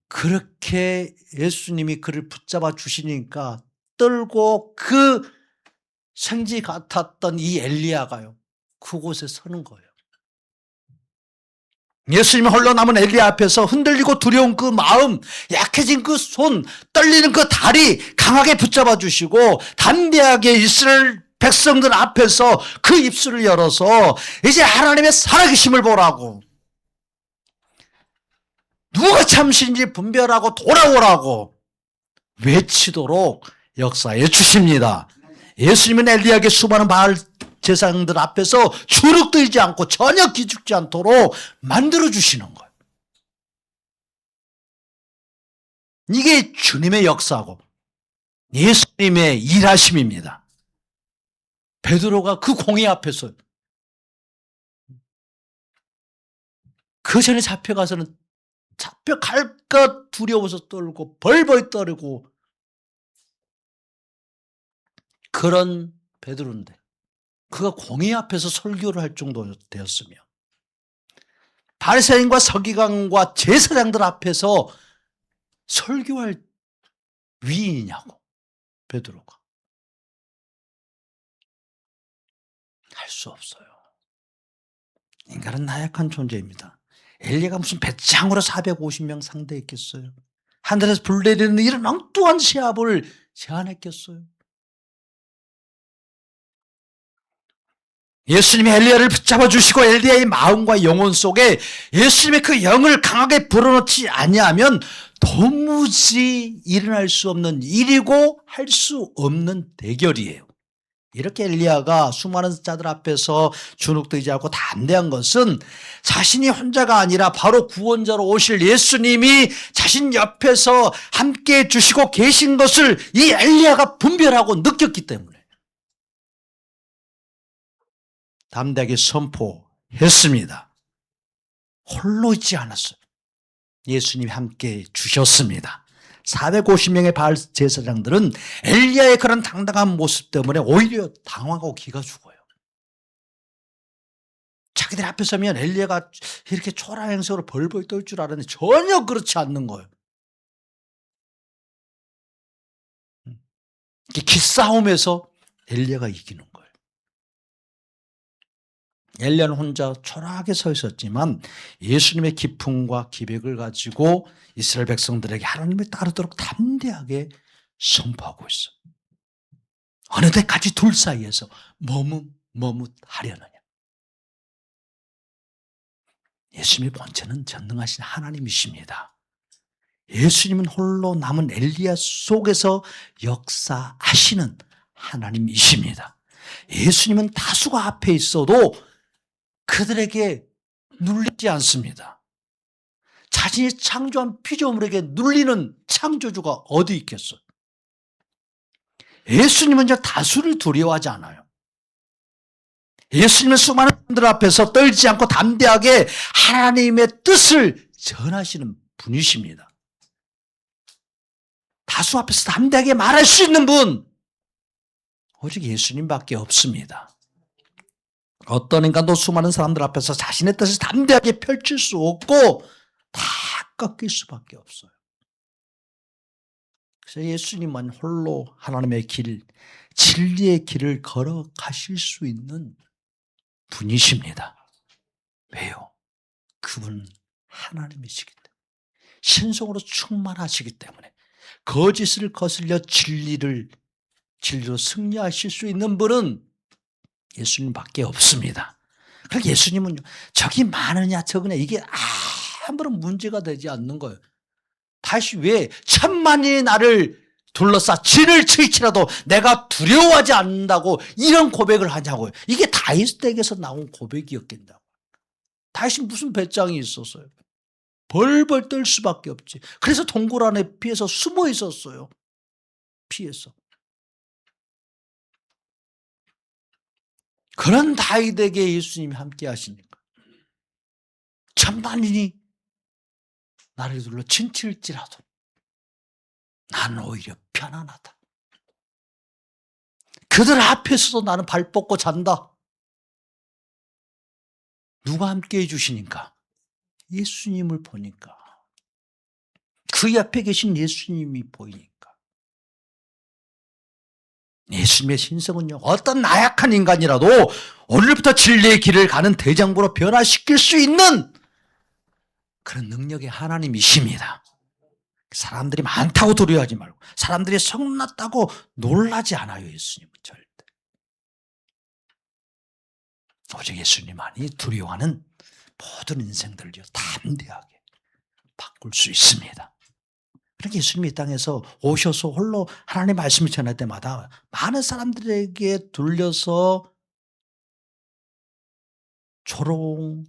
그렇게 예수님이 그를 붙잡아 주시니까 떨고 그 생지 같았던 이 엘리야가요, 그곳에 서는 거예요. 예수님이 홀로 남은 엘리야 앞에서 흔들리고 두려운 그 마음, 약해진 그 손, 떨리는 그 다리 강하게 붙잡아 주시고 담대하게 이스라엘 백성들 앞에서 그 입술을 열어서 이제 하나님의 살아계심을 보라고, 누가 참신지 분별하고 돌아오라고 외치도록 역사해 주십니다. 예수님은 엘리야에게 수많은 바알 제사장들 앞에서 주눅들지 않고 전혀 기죽지 않도록 만들어 주시는 거예요. 이게 주님의 역사고 예수님의 일하심입니다. 베드로가 그 공의 앞에서, 그 전에 잡혀가서는 잡혀갈 것 두려워서 떨고 벌벌 떨고 그런 베드로인데 그가 공의 앞에서 설교를 할 정도 되었으며, 바리새인과 서기관과 제사장들 앞에서 설교할 위인이냐고 베드로가. 할 수 없어요. 인간은 나약한 존재입니다. 엘리야가 무슨 배짱으로 450명 상대했겠어요? 하늘에서 불 내리는 이런 엉뚱한 시합을 제안했겠어요? 예수님이 엘리야를 붙잡아 주시고 엘리야의 마음과 영혼 속에 예수님의 그 영을 강하게 불어넣지 아니하면 도무지 일어날 수 없는 일이고 할 수 없는 대결이에요. 이렇게 엘리야가 수많은 자들 앞에서 주눅들지 않고 담대한 것은 자신이 혼자가 아니라 바로 구원자로 오실 예수님이 자신 옆에서 함께 주시고 계신 것을 이 엘리야가 분별하고 느꼈기 때문에 담대하게 선포했습니다. 홀로 있지 않았어요. 예수님이 함께 주셨습니다. 450명의 바알 제사장들은 엘리야의 그런 당당한 모습 때문에 오히려 당황하고 기가 죽어요. 자기들 앞에 서면 엘리야가 이렇게 초라한 행색으로 벌벌 떨 줄 알았는데 전혀 그렇지 않는 거예요. 기싸움에서 엘리야가 이기는 거예요. 엘리야는 혼자 초라하게 서 있었지만 예수님의 기품과 기백을 가지고 이스라엘 백성들에게 하나님을 따르도록 담대하게 선포하고 있어. 어느 때까지 둘 사이에서 머뭇하려느냐. 예수님의 본체는 전능하신 하나님이십니다. 예수님은 홀로 남은 엘리야 속에서 역사하시는 하나님이십니다. 예수님은 다수가 앞에 있어도 그들에게 눌리지 않습니다. 자신이 창조한 피조물에게 눌리는 창조주가 어디 있겠어? 예수님은 이제 다수를 두려워하지 않아요. 예수님은 수많은 사람들 앞에서 떨지 않고 담대하게 하나님의 뜻을 전하시는 분이십니다. 다수 앞에서 담대하게 말할 수 있는 분, 오직 예수님밖에 없습니다. 어떤 인간도 수많은 사람들 앞에서 자신의 뜻을 담대하게 펼칠 수 없고 다 꺾일 수밖에 없어요. 그래서 예수님만 홀로 하나님의 길, 진리의 길을 걸어가실 수 있는 분이십니다. 왜요? 그분은 하나님이시기 때문에, 신성으로 충만하시기 때문에, 거짓을 거슬려 진리로 승리하실 수 있는 분은 예수님밖에 없습니다. 그러니까 예수님은 적이 많으냐 적으냐 이게 아무런 문제가 되지 않는 거예요. 다시 왜 천만이 나를 둘러싸 진을 치더라도 내가 두려워하지 않는다고 이런 고백을 하냐고요. 이게 다윗에게서 나온 고백이었겠다고. 다윗이 무슨 배짱이 있었어요. 벌벌 떨 수밖에 없지. 그래서 동굴 안에 피해서 숨어 있었어요. 피해서. 그런 다윗에게 예수님이 함께 하시니까 천만인이 나를 둘러 친칠지라도 나는 오히려 편안하다. 그들 앞에서도 나는 발 뻗고 잔다. 누가 함께 해주시니까? 예수님을 보니까. 그 옆에 계신 예수님이 보이니까. 예수님의 신성은요, 어떤 나약한 인간이라도 오늘부터 진리의 길을 가는 대장부로 변화시킬 수 있는 그런 능력의 하나님이십니다. 사람들이 많다고 두려워하지 말고, 사람들이 성났다고 놀라지 않아요. 예수님은 절대. 오직 예수님만이 두려워하는 모든 인생들을요, 담대하게 바꿀 수 있습니다. 그렇게 예수님이 이 땅에서 오셔서 홀로 하나님의 말씀을 전할 때마다 많은 사람들에게 둘려서 조롱,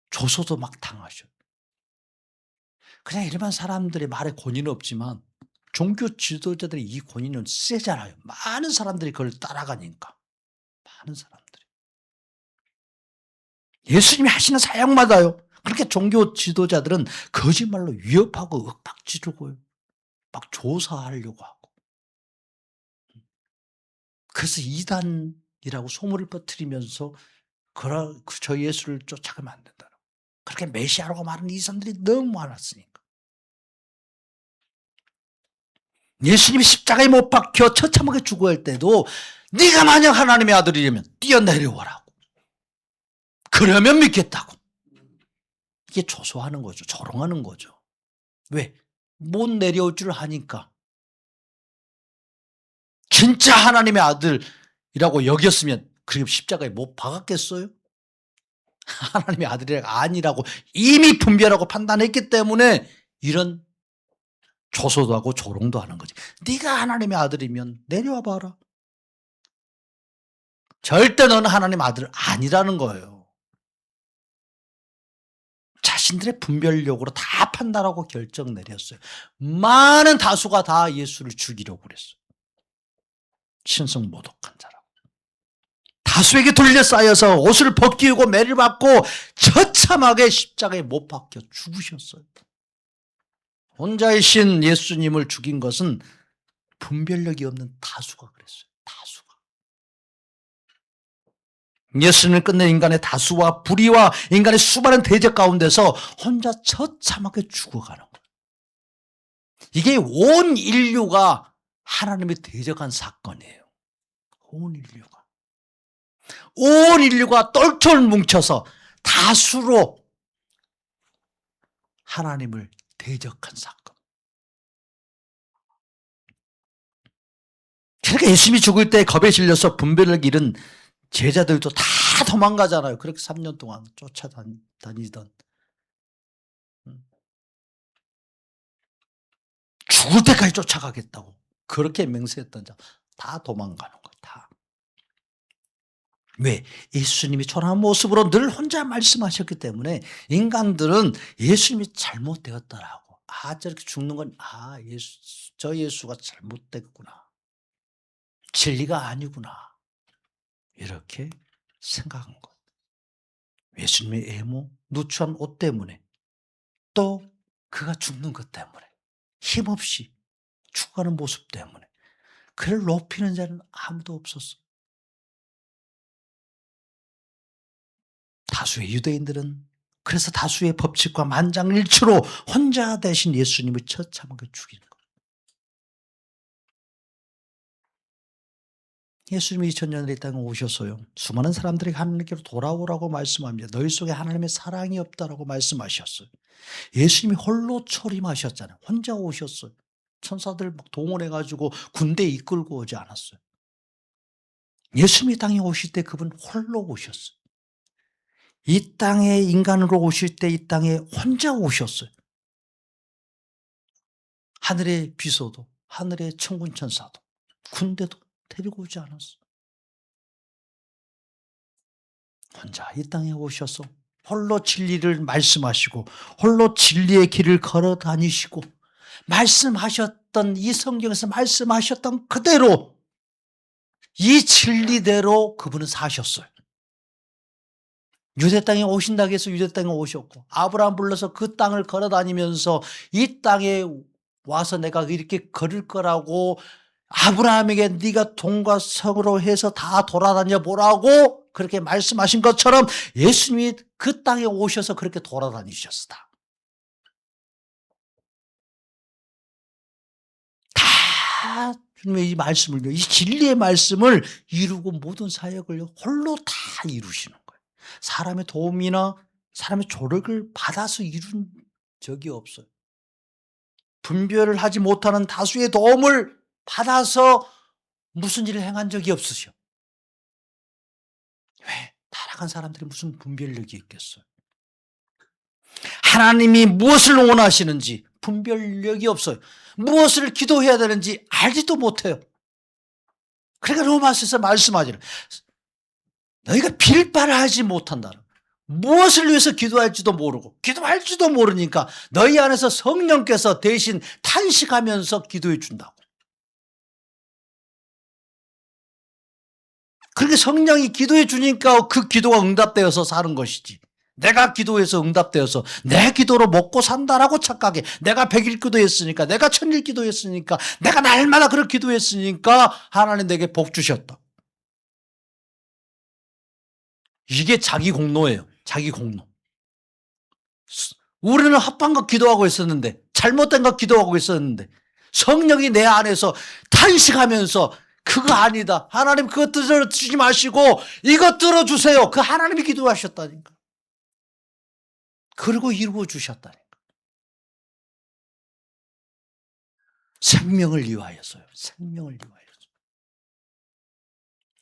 조소도 막 당하셔요. 그냥 일반 사람들의 말에 권위는 없지만 종교 지도자들의 이 권위는 세잖아요. 많은 사람들이 그걸 따라가니까. 많은 사람들이. 예수님이 하시는 사역마다요. 그렇게 종교 지도자들은 거짓말로 위협하고 윽박지르고요. 막 조사하려고 하고. 그래서 이단이라고 소문을 퍼뜨리면서 저 예수를 쫓아가면 안 된다. 그렇게 메시아라고 말하는 이 사람들이 너무 많았으니까. 예수님이 십자가에 못 박혀 처참하게 죽어야 할 때도 네가 만약 하나님의 아들이라면 뛰어내려오라고. 그러면 믿겠다고. 이게 조소하는 거죠. 조롱하는 거죠. 왜? 못 내려올 줄 아니까. 진짜 하나님의 아들이라고 여겼으면 그럼 십자가에 못 박았겠어요? 하나님의 아들이라고 아니라고 이미 분별하고 판단했기 때문에 이런 조소도 하고 조롱도 하는 거지. 네가 하나님의 아들이면 내려와 봐라. 절대 너는 하나님 아들 아니라는 거예요. 자신들의 분별력으로 다 판단하고 결정 내렸어요. 많은 다수가 다 예수를 죽이려고 그랬어요. 신성 모독한 자라고. 다수에게 둘러싸여서 옷을 벗기고 매를 받고 처참하게 십자가에 못 박혀 죽으셨어요. 혼자이신 예수님을 죽인 것은 분별력이 없는 다수가 그랬어요. 다수가. 예수님을 끝낸 인간의 다수와 불의와 인간의 수많은 대적 가운데서 혼자 처참하게 죽어가는 거예요. 이게 온 인류가 하나님의 대적한 사건이에요. 온 인류가. 온 인류가 똘똘 뭉쳐서 다수로 하나님을 대적한 사건. 그러니까 예수님이 죽을 때 겁에 질려서 분별을 잃은 제자들도 다 도망가잖아요. 그렇게 3년 동안 쫓아다니던. 죽을 때까지 쫓아가겠다고. 그렇게 맹세했던 자 다 도망가는 거예요. 다. 왜? 예수님이 초라한 모습으로 늘 혼자 말씀하셨기 때문에 인간들은 예수님이 잘못되었다라고. 저렇게 죽는 건 저 예수가 잘못됐구나. 진리가 아니구나. 이렇게 생각한 것. 예수님의 애모, 누추한 옷 때문에 또 그가 죽는 것 때문에 힘없이 죽어가는 모습 때문에 그를 높이는 자는 아무도 없었어. 다수의 유대인들은 그래서 다수의 법칙과 만장일치로 혼자 대신 예수님을 처참하게 죽이는 거예요. 예수님이 2000년을 이 땅에 오셔서요. 수많은 사람들이 하나님께로 돌아오라고 말씀합니다. 너희 속에 하나님의 사랑이 없다라고 말씀하셨어요. 예수님이 홀로 초림하셨잖아요. 혼자 오셨어요. 천사들 막 동원해가지고 군대 이끌고 오지 않았어요. 예수님이 땅에 오실 때 그분 홀로 오셨어요. 이 땅에 인간으로 오실 때 이 땅에 혼자 오셨어요. 하늘의 비서도, 하늘의 천군 천사도, 군대도 데리고 오지 않았어요. 혼자 이 땅에 오셔서 홀로 진리를 말씀하시고 홀로 진리의 길을 걸어 다니시고 말씀하셨던 이 성경에서 말씀하셨던 그대로 이 진리대로 그분은 사셨어요. 유대 땅에 오신다고 해서 유대 땅에 오셨고 아브라함 불러서 그 땅을 걸어 다니면서 이 땅에 와서 내가 이렇게 걸을 거라고 아브라함에게 네가 돈과 성으로 해서 다 돌아다녀 보라고 그렇게 말씀하신 것처럼 예수님이 그 땅에 오셔서 그렇게 돌아다니셨다. 다 주님의 이 말씀을요, 이 진리의 말씀을 이루고 모든 사역을 홀로 다 이루시는 거예요. 사람의 도움이나 사람의 조력을 받아서 이룬 적이 없어요. 분별을 하지 못하는 다수의 도움을 받아서 무슨 일을 행한 적이 없으셔. 왜? 타락한 사람들이 무슨 분별력이 있겠어요? 하나님이 무엇을 원하시는지 분별력이 없어요. 무엇을 기도해야 되는지 알지도 못해요. 그러니까 로마서에서 말씀하기를 너희가 빌 바를 하지 못한다. 무엇을 위해서 기도할지도 모르고 기도할지도 모르니까 너희 안에서 성령께서 대신 탄식하면서 기도해 준다고. 그렇게 성령이 기도해 주니까 그 기도가 응답되어서 사는 것이지. 내가 기도해서 응답되어서 내 기도로 먹고 산다라고 착각해. 내가 100일 기도했으니까, 내가 1000일 기도했으니까, 내가 날마다 그렇게 기도했으니까 하나님 내게 복 주셨다. 이게 자기 공로예요. 자기 공로. 우리는 합한 것 기도하고 있었는데, 잘못된 것 기도하고 있었는데, 성령이 내 안에서 탄식하면서 그거 아니다. 하나님 그것 들어주지 마시고 이것 들어주세요. 그 하나님이 기도하셨다니까. 그리고 이루어 주셨다니까. 생명을 위하여서요. 생명을 위하여서.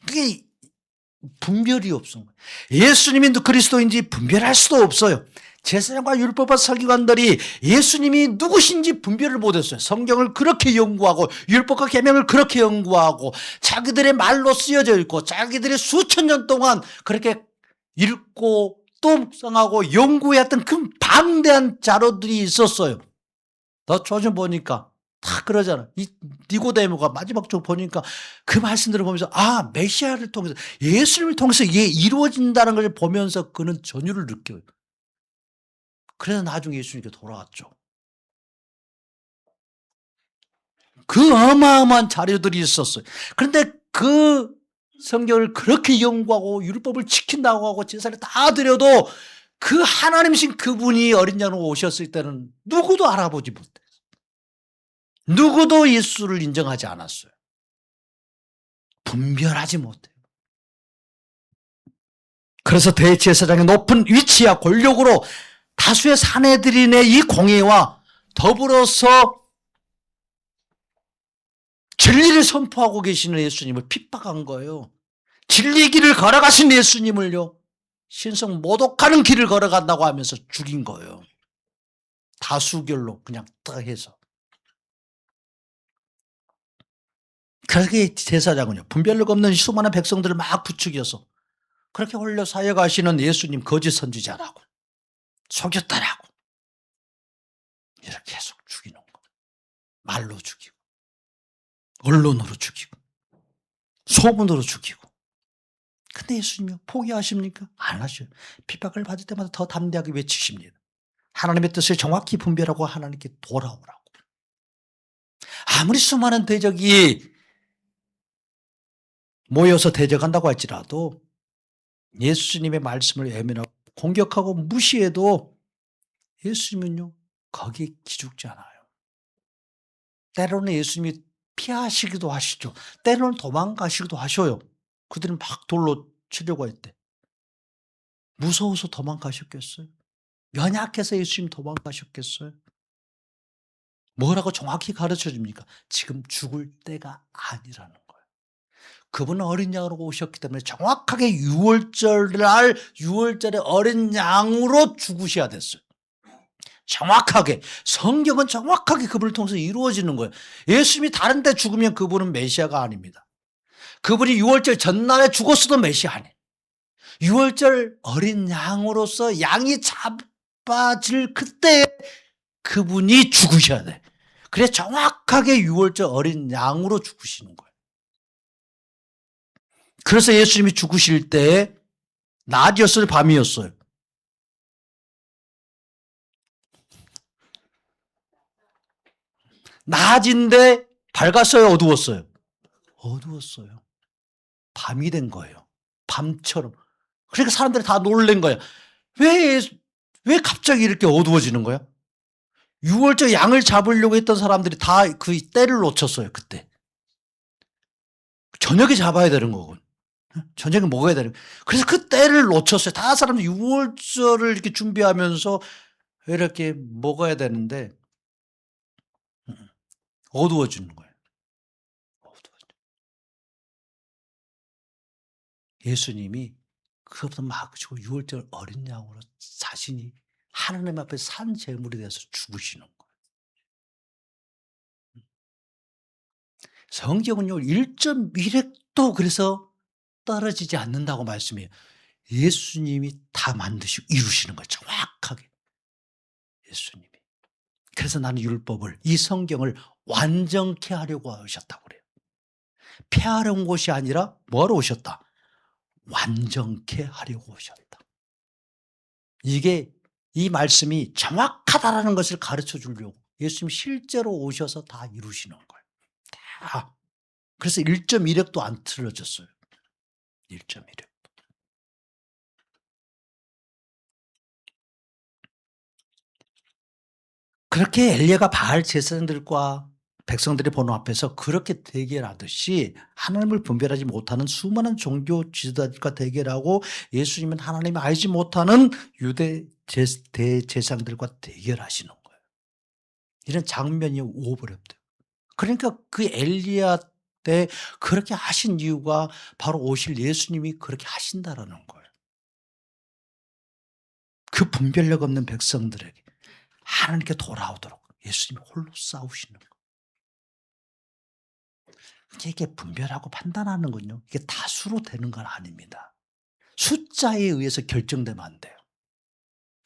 그게 분별이 없는 거예요. 예수님이 그리스도인지 분별할 수도 없어요. 제사장과 율법과 서기관들이 예수님이 누구신지 분별을 못했어요. 성경을 그렇게 연구하고 율법과 계명을 그렇게 연구하고 자기들의 말로 쓰여져 있고 자기들이 수천 년 동안 그렇게 읽고 또 묵상하고 연구했던 그 방대한 자료들이 있었어요. 너 조금 보니까 다 그러잖아. 이 니고데모가 마지막 쪽 보니까 그 말씀들을 보면서 아, 메시아를 통해서 예수님을 통해서 이게 이루어진다는 걸 보면서 그는 전율을 느껴요. 그래서 나중에 예수님께 돌아왔죠. 그 어마어마한 자료들이 있었어요. 그런데 그 성경을 그렇게 연구하고 율법을 지킨다고 하고 제사를 다 드려도 그 하나님이신 그분이 어린 양으로 오셨을 때는 누구도 알아보지 못했어요. 누구도 예수를 인정하지 않았어요. 분별하지 못해요. 그래서 대제사장의 높은 위치와 권력으로 다수의 사내들인의 이 공예와 더불어서 진리를 선포하고 계시는 예수님을 핍박한 거예요. 진리 길을 걸어가신 예수님을요, 신성 모독하는 길을 걸어간다고 하면서 죽인 거예요. 다수결로 그냥 딱 해서. 그렇게 제사장은요, 분별력 없는 수많은 백성들을 막 부추겨서 그렇게 홀려 사역하시는 예수님 거짓 선지자라고, 속였다라고 이렇게 계속 죽이는 거예요. 말로 죽이고 언론으로 죽이고 소문으로 죽이고. 근데 예수님이 포기하십니까? 안 하셔요. 핍박을 받을 때마다 더 담대하게 외치십니다. 하나님의 뜻을 정확히 분별하고 하나님께 돌아오라고. 아무리 수많은 대적이 모여서 대적한다고 할지라도 예수님의 말씀을 외면하고 공격하고 무시해도 예수님은요, 거기에 기죽지 않아요. 때로는 예수님이 피하시기도 하시죠. 때로는 도망가시기도 하셔요. 그들은 막 돌로 치려고 했대. 무서워서 도망가셨겠어요? 연약해서 예수님 도망가셨겠어요? 뭐라고 정확히 가르쳐 줍니까? 지금 죽을 때가 아니라는 거예요. 그분은 어린 양으로 오셨기 때문에 정확하게 6월절 날 6월절에 어린 양으로 죽으셔야 됐어요. 정확하게. 성경은 정확하게 그분을 통해서 이루어지는 거예요. 예수님이 다른 데 죽으면 그분은 메시아가 아닙니다. 그분이 6월절 전날에 죽었어도 메시아 아니에요. 6월절 어린 양으로서 양이 잡아질 그때 그분이 죽으셔야 돼. 그래 정확하게 6월절 어린 양으로 죽으시는 거예요. 그래서 예수님이 죽으실 때 낮이었어요, 밤이었어요? 낮인데 밝았어요, 어두웠어요? 어두웠어요. 밤이 된 거예요. 밤처럼. 그러니까 사람들이 다 놀란 거예요. 왜 갑자기 이렇게 어두워지는 거야? 6월절 양을 잡으려고 했던 사람들이 다 그 때를 놓쳤어요, 그때. 저녁에 잡아야 되는 거고. 저녁에 먹어야 되는 거예요. 그래서 그 때를 놓쳤어요. 다 사람들이 유월절을 이렇게 준비하면서 이렇게 먹어야 되는데 어두워지는 거예요. 예수님이 그것부터 막 주고 유월절 어린 양으로 자신이 하나님 앞에 산 제물이 돼서 죽으시는 거예요. 성경은요 1.1획도 그래서 떨어지지 않는다고 말씀해요. 예수님이 다 만드시고 이루시는 거예요. 정확하게. 예수님이. 그래서 나는 율법을 이 성경을 완전케 하려고 하셨다고 그래요. 폐하러 온 것이 아니라 뭐하러 오셨다? 완전케 하려고 오셨다. 이게 이 말씀이 정확하다라는 것을 가르쳐 주려고 예수님 실제로 오셔서 다 이루시는 거예요. 다. 그래서 1.1획도 안 틀어졌어요. 1.1획. 그렇게 엘리야가 바알 제사장들과 백성들의 번호 앞에서 그렇게 대결하듯이 하나님을 분별하지 못하는 수많은 종교 지도자들과 대결하고 예수님은 하나님을 알지 못하는 유대 대제사장들과 대결하시는 거예요. 이런 장면이 오버랩돼요. 그러니까 그 엘리야 때 그렇게 하신 이유가 바로 오실 예수님이 그렇게 하신다라는 거예요. 그 분별력 없는 백성들에게 하나님께 돌아오도록 예수님이 홀로 싸우시는 거예요. 이게 분별하고 판단하는 건요. 이게 다수로 되는 건 아닙니다. 숫자에 의해서 결정되면 안 돼요.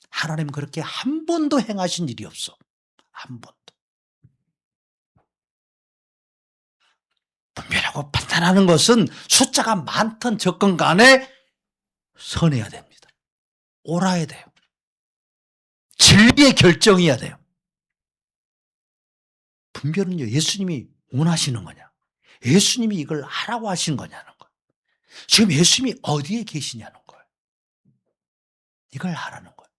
하나님은 그렇게 한 번도 행하신 일이 없어. 한 번도. 분별하고 판단하는 것은 숫자가 많든 적건 간에 선해야 됩니다. 옳아야 돼요. 진리의 결정이어야 돼요. 분별은요. 예수님이 원하시는 거냐. 예수님이 이걸 하라고 하신 거냐는 거예요. 지금 예수님이 어디에 계시냐는 거예요. 이걸 하라는 거예요.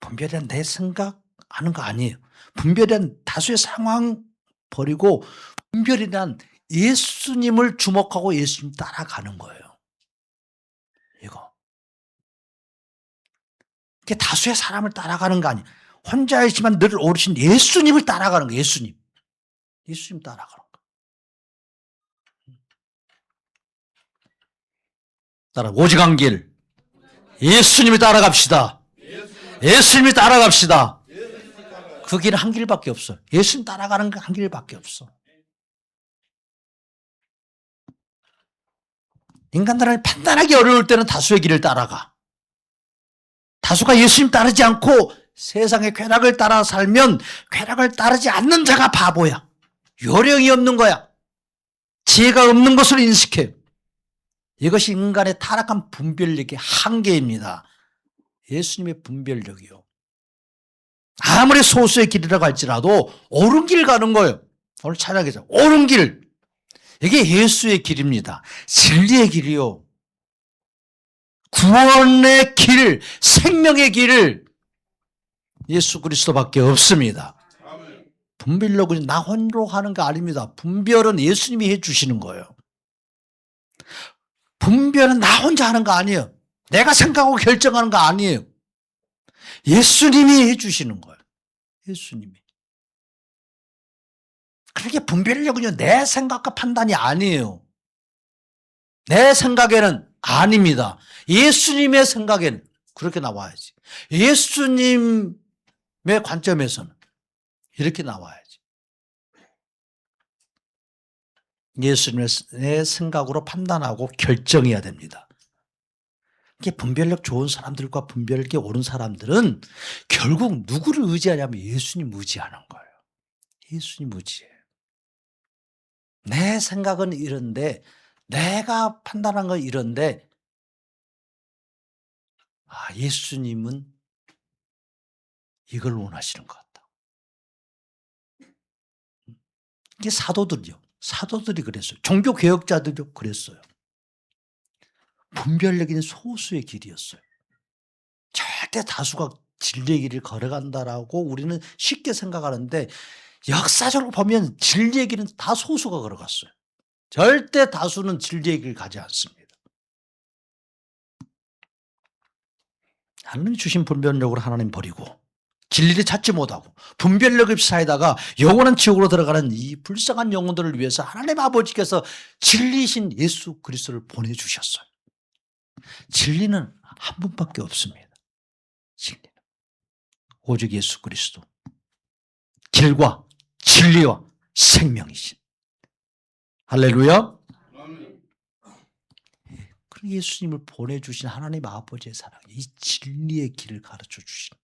분별이란 내 생각하는 거 아니에요. 분별이란 다수의 상황 버리고 분별이란 예수님을 주목하고 예수님 따라가는 거예요. 이거. 이게 다수의 사람을 따라가는 거 아니에요. 혼자이지만 늘 오르신 예수님을 따라가는 거예요. 예수님. 예수님 따라가는 거예요. 오직한 길. 예수님을 따라갑시다. 예수님을 따라갑시다. 그 길은 한 길밖에 없어요. 예수님 따라가는 게 한 길밖에 없어. 인간들은 판단하기 어려울 때는 다수의 길을 따라가. 다수가 예수님 따르지 않고 세상의 쾌락을 따라 살면 쾌락을 따르지 않는 자가 바보야. 요령이 없는 거야. 지혜가 없는 것을 인식해. 이것이 인간의 타락한 분별력의 한계입니다. 예수님의 분별력이요. 아무리 소수의 길이라고 할지라도 옳은 길 가는 거예요. 오늘 찬양에서 옳은 길. 이게 예수의 길입니다. 진리의 길이요. 구원의 길, 생명의 길 예수 그리스도밖에 없습니다. 분별력은 나 혼자로 하는 거 아닙니다. 분별은 예수님이 해주시는 거예요. 분별은 나 혼자 하는 거 아니에요. 내가 생각하고 결정하는 거 아니에요. 예수님이 해주시는 거예요. 예수님이. 그렇게 분별력은요, 내 생각과 판단이 아니에요. 내 생각에는 아닙니다. 예수님의 생각에는 그렇게 나와야지. 예수님의 관점에서는 이렇게 나와야지. 예수님의 생각으로 판단하고 결정해야 됩니다. 이게 분별력 좋은 사람들과 분별력이 옳은 사람들은 결국 누구를 의지하냐면 예수님 의지하는 거예요. 예수님 의지해요. 내 생각은 이런데 내가 판단한 건 이런데 예수님은 이걸 원하시는 것 같다. 이게 사도들이 그랬어요. 종교개혁자들도 그랬어요. 분별력인 소수의 길이었어요. 절대 다수가 진리의 길을 걸어간다라고 우리는 쉽게 생각하는데 역사적으로 보면 진리의 길은 다 소수가 걸어갔어요. 절대 다수는 진리의 길을 가지 않습니다. 하나님이 주신 분별력으로 하나님 버리고 진리를 찾지 못하고 분별력 없이 살다가 영원한 지옥으로 들어가는 이 불쌍한 영혼들을 위해서 하나님 아버지께서 진리이신 예수 그리스도를 보내주셨어요. 진리는 한 분밖에 없습니다. 진리는 오직 예수 그리스도, 길과 진리와 생명이신 할렐루야. 아멘. 그 예수님을 보내주신 하나님 아버지의 사랑, 이 진리의 길을 가르쳐 주신.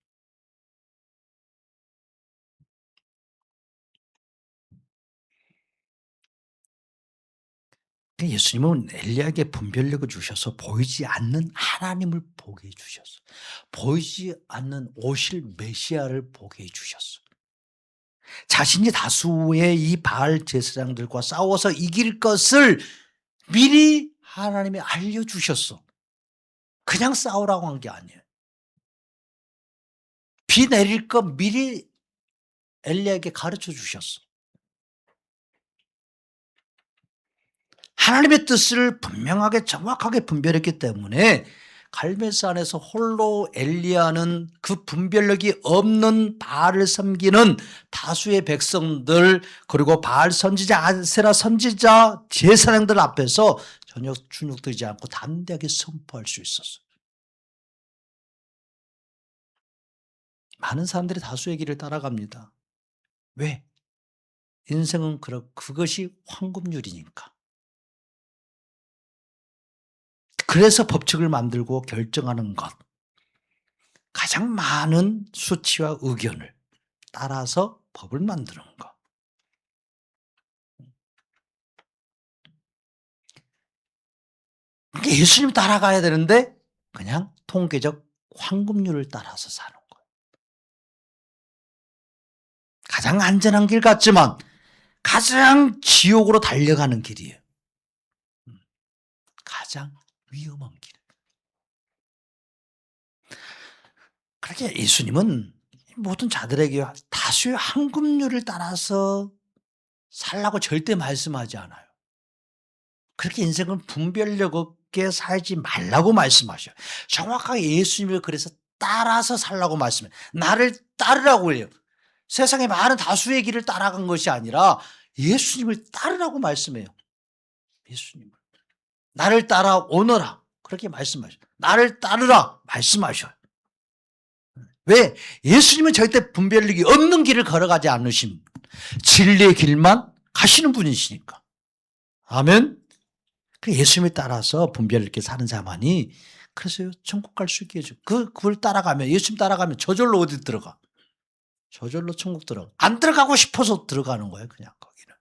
예수님은 엘리야에게 분별력을 주셔서 보이지 않는 하나님을 보게 해주셨어. 보이지 않는 오실 메시아를 보게 해주셨어. 자신이 다수의 이 바알 제사장들과 싸워서 이길 것을 미리 하나님이 알려주셨어. 그냥 싸우라고 한 게 아니에요. 비 내릴 거 미리 엘리야에게 가르쳐 주셨어. 하나님의 뜻을 분명하게 정확하게 분별했기 때문에 갈멜산에서 홀로 엘리야는 그 분별력이 없는 바알을 섬기는 다수의 백성들 그리고 바알 선지자 아세라 선지자 제사장들 앞에서 전혀 주눅들지 않고 담대하게 선포할 수 있었어요. 많은 사람들이 다수의 길을 따라갑니다. 왜? 인생은 그것이 황금률이니까. 그래서 법칙을 만들고 결정하는 것. 가장 많은 수치와 의견을 따라서 법을 만드는 것. 그러니까 예수님 따라가야 되는데 그냥 통계적 황금률을 따라서 사는 거예요. 가장 안전한 길 같지만 가장 지옥으로 달려가는 길이에요. 가장 위험한 길. 그렇게 예수님은 모든 자들에게 다수의 황금률을 따라서 살라고 절대 말씀하지 않아요. 그렇게 인생은 분별력 없게 살지 말라고 말씀하셔요. 정확하게 예수님을 그래서 따라서 살라고 말씀해요. 나를 따르라고 해요. 세상의 많은 다수의 길을 따라간 것이 아니라 예수님을 따르라고 말씀해요. 예수님을. 나를 따라오너라. 그렇게 말씀하셔요. 나를 따르라. 말씀하셔요. 왜? 예수님은 절대 분별력이 없는 길을 걸어가지 않으신 진리의 길만 가시는 분이시니까. 아멘. 예수님을 따라서 분별력 있게 사는 자만이 그래서 천국 갈 수 있게 해줘. 그걸 따라가면 예수님 따라가면 저절로 어디 들어가? 저절로 천국 들어가. 안 들어가고 싶어서 들어가는 거예요. 그냥 거기는.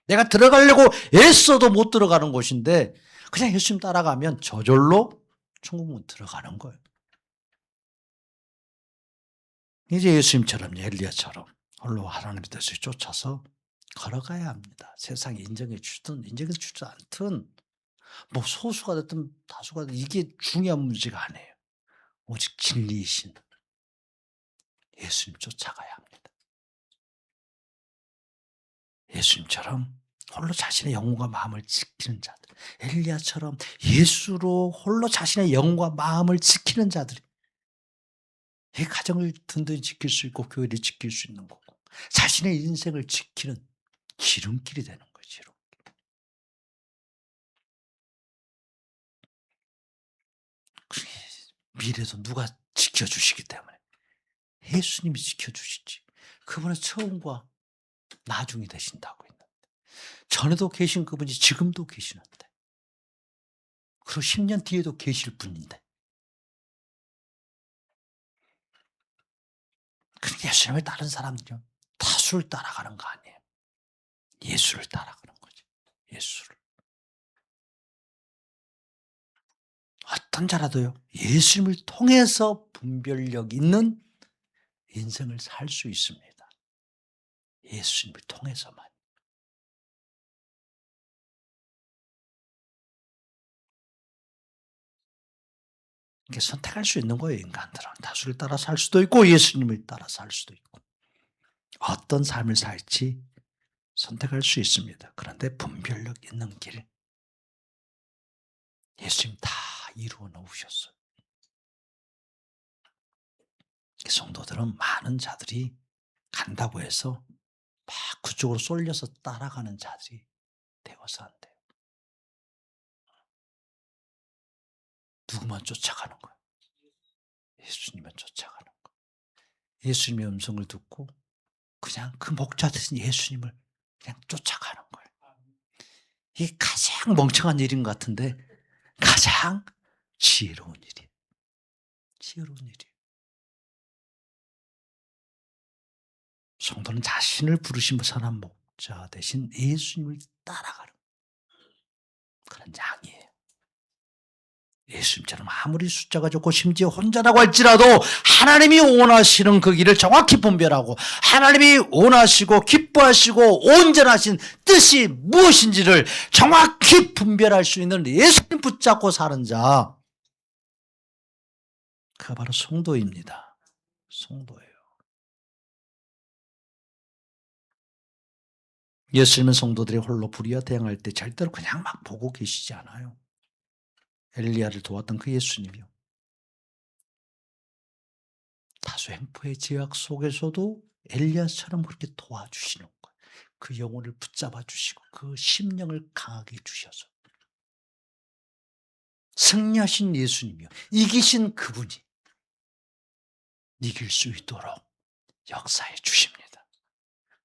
내가 들어가려고 애써도 못 들어가는 곳인데 그냥 예수님 따라가면 저절로 천국문 들어가는 거예요. 이제 예수님처럼 엘리야처럼 홀로 하나님의 뜻을 쫓아서 걸어가야 합니다. 세상에 인정해 주든 인정해 주지 않든 뭐 소수가 됐든 다수가 됐든 이게 중요한 문제가 아니에요. 오직 진리이신 예수님 쫓아가야 합니다. 예수님처럼 홀로 자신의 영혼과 마음을 지키는 자들, 엘리야처럼 예수로 홀로 자신의 영혼과 마음을 지키는 자들이 이 가정을 든든히 지킬 수 있고 교회를 지킬 수 있는 거고 자신의 인생을 지키는 지름길이 되는 거죠. 미래도 누가 지켜주시기 때문에 예수님이 지켜주시지. 그분은 처음과 나중이 되신다고 했는데 전에도 계신 그분이 지금도 계시는데 그리고 10년 뒤에도 계실 분인데 그렇게 예수님을 따른 사람들은 다수를 따라가는 거 아니에요. 예수를 따라가는 거죠. 예수를. 어떤 자라도요. 예수님을 통해서 분별력 있는 인생을 살 수 있습니다. 예수님을 통해서만. 이게 선택할 수 있는 거예요. 인간들은. 다수를 따라 살 수도 있고 예수님을 따라 살 수도 있고. 어떤 삶을 살지 선택할 수 있습니다. 그런데 분별력 있는 길 예수님 다 이루어 놓으셨어요. 성도들은 많은 자들이 간다고 해서 막 그쪽으로 쏠려서 따라가는 자들이 되어서 안 돼요. 누구만 쫓아가는 거예요? 예수님만 쫓아가는 거예요. 예수님의 음성을 듣고 그냥 그 목자 되신 예수님을 그냥 쫓아가는 거예요. 이게 가장 멍청한 일인 것 같은데 가장 지혜로운 일이에요. 지혜로운 일이에요. 성도는 자신을 부르신 사람 목자 대신 예수님을 따라가는 그런 양이에요. 예수님처럼 아무리 숫자가 적고 심지어 혼자라고 할지라도 하나님이 원하시는 그 길을 정확히 분별하고 하나님이 원하시고 기뻐하시고 온전하신 뜻이 무엇인지를 정확히 분별할 수 있는 예수님 붙잡고 사는 자, 그가 바로 성도입니다. 성도예요. 예수님은 성도들이 홀로 불의와 대항할 때 절대로 그냥 막 보고 계시지 않아요. 엘리야를 도왔던 그 예수님이요. 다수 횡포의 제약 속에서도 엘리야처럼 그렇게 도와주시는 거예요. 그 영혼을 붙잡아 주시고 그 심령을 강하게 해주셔서. 승리하신 예수님이요. 이기신 그분이 이길 수 있도록 역사해 주십니다.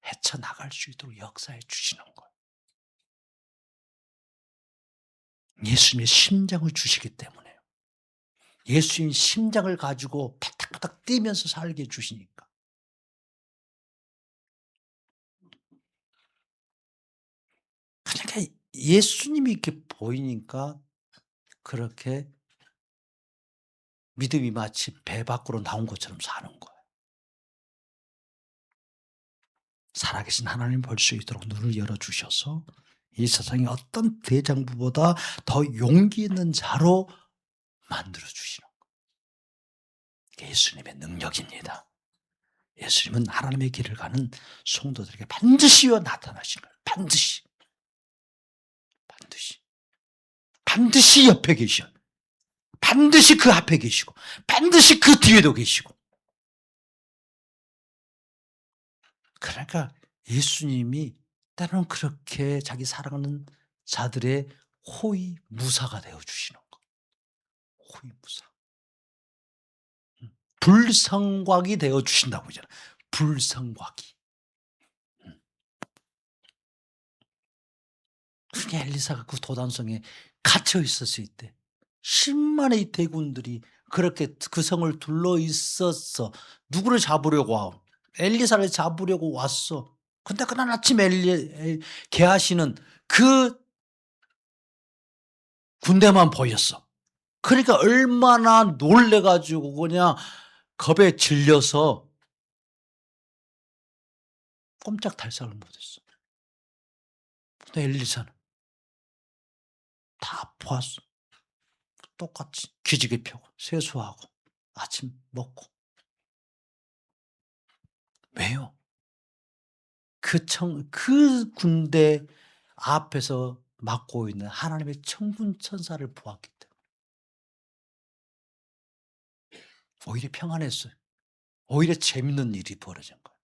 헤쳐나갈 수 있도록 역사해 주시는 거예요. 예수님의 심장을 주시기 때문에요. 예수님 심장을 가지고 바닥바닥 뛰면서 살게 해주시니까. 그러니까 예수님이 이렇게 보이니까 그렇게 믿음이 마치 배 밖으로 나온 것처럼 사는 거예요. 살아계신 하나님 볼 수 있도록 눈을 열어주셔서 이 세상에 어떤 대장부보다 더 용기 있는 자로 만들어주시는 거예요. 예수님의 능력입니다. 예수님은 하나님의 길을 가는 성도들에게 반드시 나타나시는 거예요. 반드시. 반드시. 반드시 옆에 계셔. 반드시 그 앞에 계시고 반드시 그 뒤에도 계시고. 그러니까 예수님이 때로는 그렇게 자기 사랑하는 자들의 호의 무사가 되어주시는 거예요. 호의 무사. 불성곽이 되어주신다고 하잖아요. 불성곽이. 그게 엘리사가 그 도단성에 갇혀 있었을 때 10만의 대군들이 그렇게 그 성을 둘러 있었어. 누구를 잡으려고 하고 엘리사를 잡으려고 왔어. 근데 그날 아침 게하시는 그 군대만 보였어. 그러니까 얼마나 놀래가지고 그냥 겁에 질려서 꼼짝달싹을 못했어. 근데 엘리사는 다 보았어. 똑같이 기지개 펴고 세수하고 아침 먹고. 왜요? 그 군대 앞에서 맡고 있는 하나님의 천군 천사를 보았기 때문에 오히려 평안했어요. 오히려 재밌는 일이 벌어진 거예요.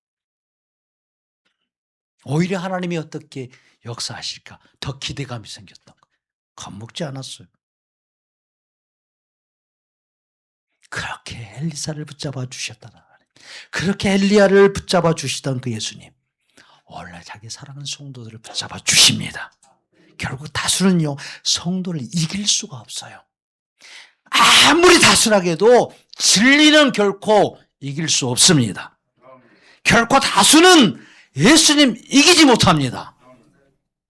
오히려 하나님이 어떻게 역사하실까 더 기대감이 생겼던 거예요. 겁먹지 않았어요. 그렇게 엘리사를 붙잡아 주셨다는 하나님, 그렇게 엘리야를 붙잡아 주시던 그 예수님, 원래 자기 사랑하는 성도들을 붙잡아 주십니다. 결국 다수는요, 성도를 이길 수가 없어요. 아무리 다수라고 진리는 결코 이길 수 없습니다. 결코 다수는 예수님 이기지 못합니다.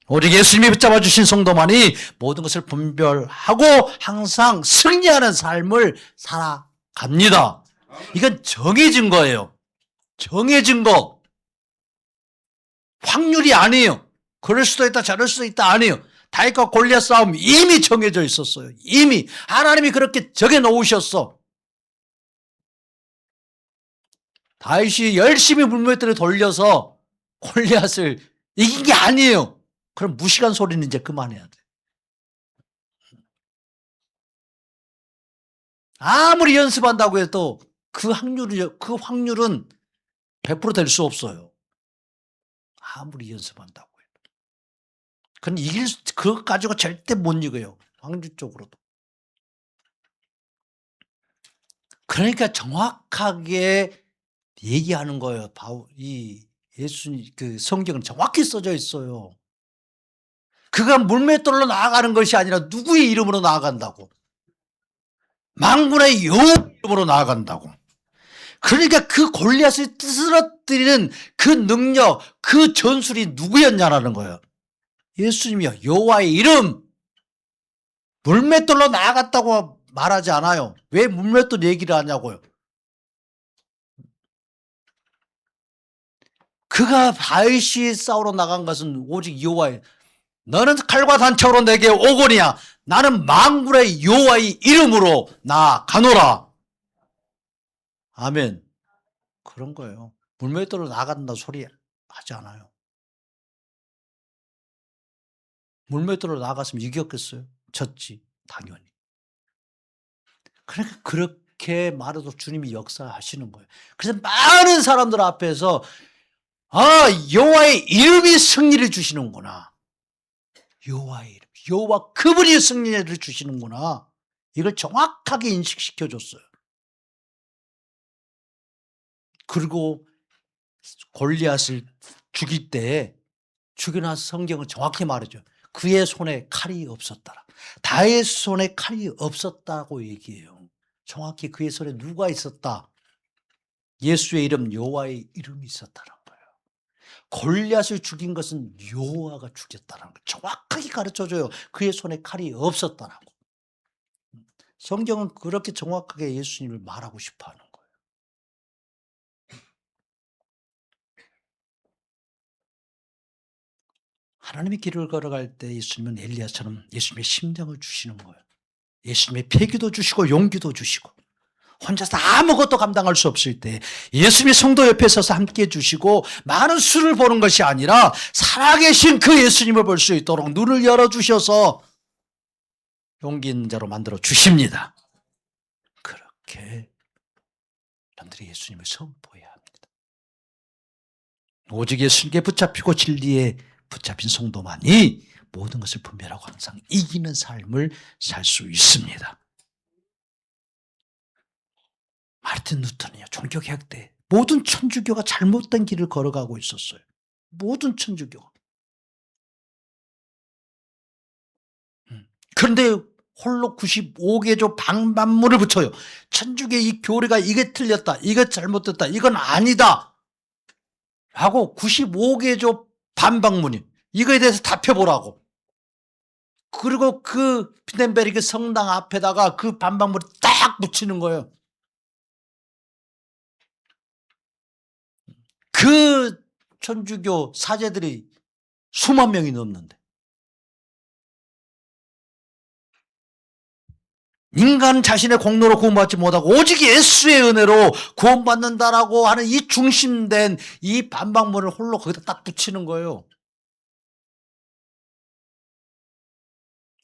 오직 예수님이 붙잡아 주신 성도만이 모든 것을 분별하고 항상 승리하는 삶을 살아갑니다. 이건 정해진 거예요. 정해진 거. 확률이 아니에요. 그럴 수도 있다 저럴 수도 있다 아니에요. 다윗과 골리앗 싸움 이미 정해져 있었어요. 이미 하나님이 그렇게 정해 놓으셨어. 다윗이 열심히 물맷돌을 돌려서 골리앗을 이긴 게 아니에요. 그럼 무식한 소리는 이제 그만해야 돼. 아무리 연습한다고 해도 그 확률은 100%될 수 없어요. 아무리 연습한다고 해도. 그건 그것 가지고 절대 못 이겨요. 확률적으로도. 그러니까 정확하게 얘기하는 거예요. 이 예수님 그 성경은 정확히 써져 있어요. 그가 물맷돌로 나아가는 것이 아니라 누구의 이름으로 나아간다고. 만군의 여호와 이름으로 나아간다고. 그러니까 그 골리앗을 쓰러뜨리는 그 능력, 그 전술이 누구였냐라는 거예요. 예수님이요. 여호와의 이름. 물맷돌로 나아갔다고 말하지 않아요. 왜 물맷돌 얘기를 하냐고요. 그가 다윗이 싸우러 나간 것은 오직 여호와의, 너는 칼과 단창으로 내게 오거니와 나는 만군의 여호와의 이름으로 나아가노라. 아멘. 그런 거예요. 물맷돌로 나간다 소리 하지 않아요. 물맷돌로 나갔으면 이겼겠어요? 졌지, 당연히. 그러니까 그렇게 말해도 주님이 역사하시는 거예요. 그래서 많은 사람들 앞에서 여호와의 이름이 승리를 주시는구나. 여호와의 이름, 여호와 그분이 승리를 주시는구나. 이걸 정확하게 인식시켜 줬어요. 그리고 골리앗을 죽일 때 죽여나서 성경은 정확히 말해줘요. 그의 손에 칼이 없었더라. 다윗 손에 칼이 없었다고 얘기해요. 정확히 그의 손에 누가 있었다? 예수의 이름 여호와의 이름이 있었다는 거예요. 골리앗을 죽인 것은 여호와가 죽였다는 걸 정확하게 가르쳐줘요. 그의 손에 칼이 없었다라고. 성경은 그렇게 정확하게 예수님을 말하고 싶어하는 거예요. 하나님의 길을 걸어갈 때 예수님은 엘리야처럼 예수님의 심정을 주시는 거예요. 예수님의 패기도 주시고 용기도 주시고 혼자서 아무것도 감당할 수 없을 때 예수님이 성도 옆에 서서 함께 해주시고 많은 수를 보는 것이 아니라 살아계신 그 예수님을 볼 수 있도록 눈을 열어주셔서 용기 있는 자로 만들어 주십니다. 그렇게 사람들이 예수님을 선포해야 합니다. 오직 예수님께 붙잡히고 진리에 붙잡힌 성도만이 모든 것을 분별하고 항상 이기는 삶을 살 수 있습니다. 마르틴 루터는요, 종교개혁 때 모든 천주교가 잘못된 길을 걸어가고 있었어요. 모든 천주교가. 그런데 홀로 95개조 방반문을 붙여요. 천주교의 이 교리가 이게 틀렸다, 이게 잘못됐다, 이건 아니다 라고 95개조 반박문이 이거에 대해서 답해보라고. 그리고 그 비텐베르크 성당 앞에다가 그 반박문을 딱 붙이는 거예요. 그 천주교 사제들이 수만 명이 넘는데 인간 자신의 공로로 구원받지 못하고 오직 예수의 은혜로 구원받는다라고 하는 이 중심된 이 반박문을 홀로 거기다 딱 붙이는 거예요.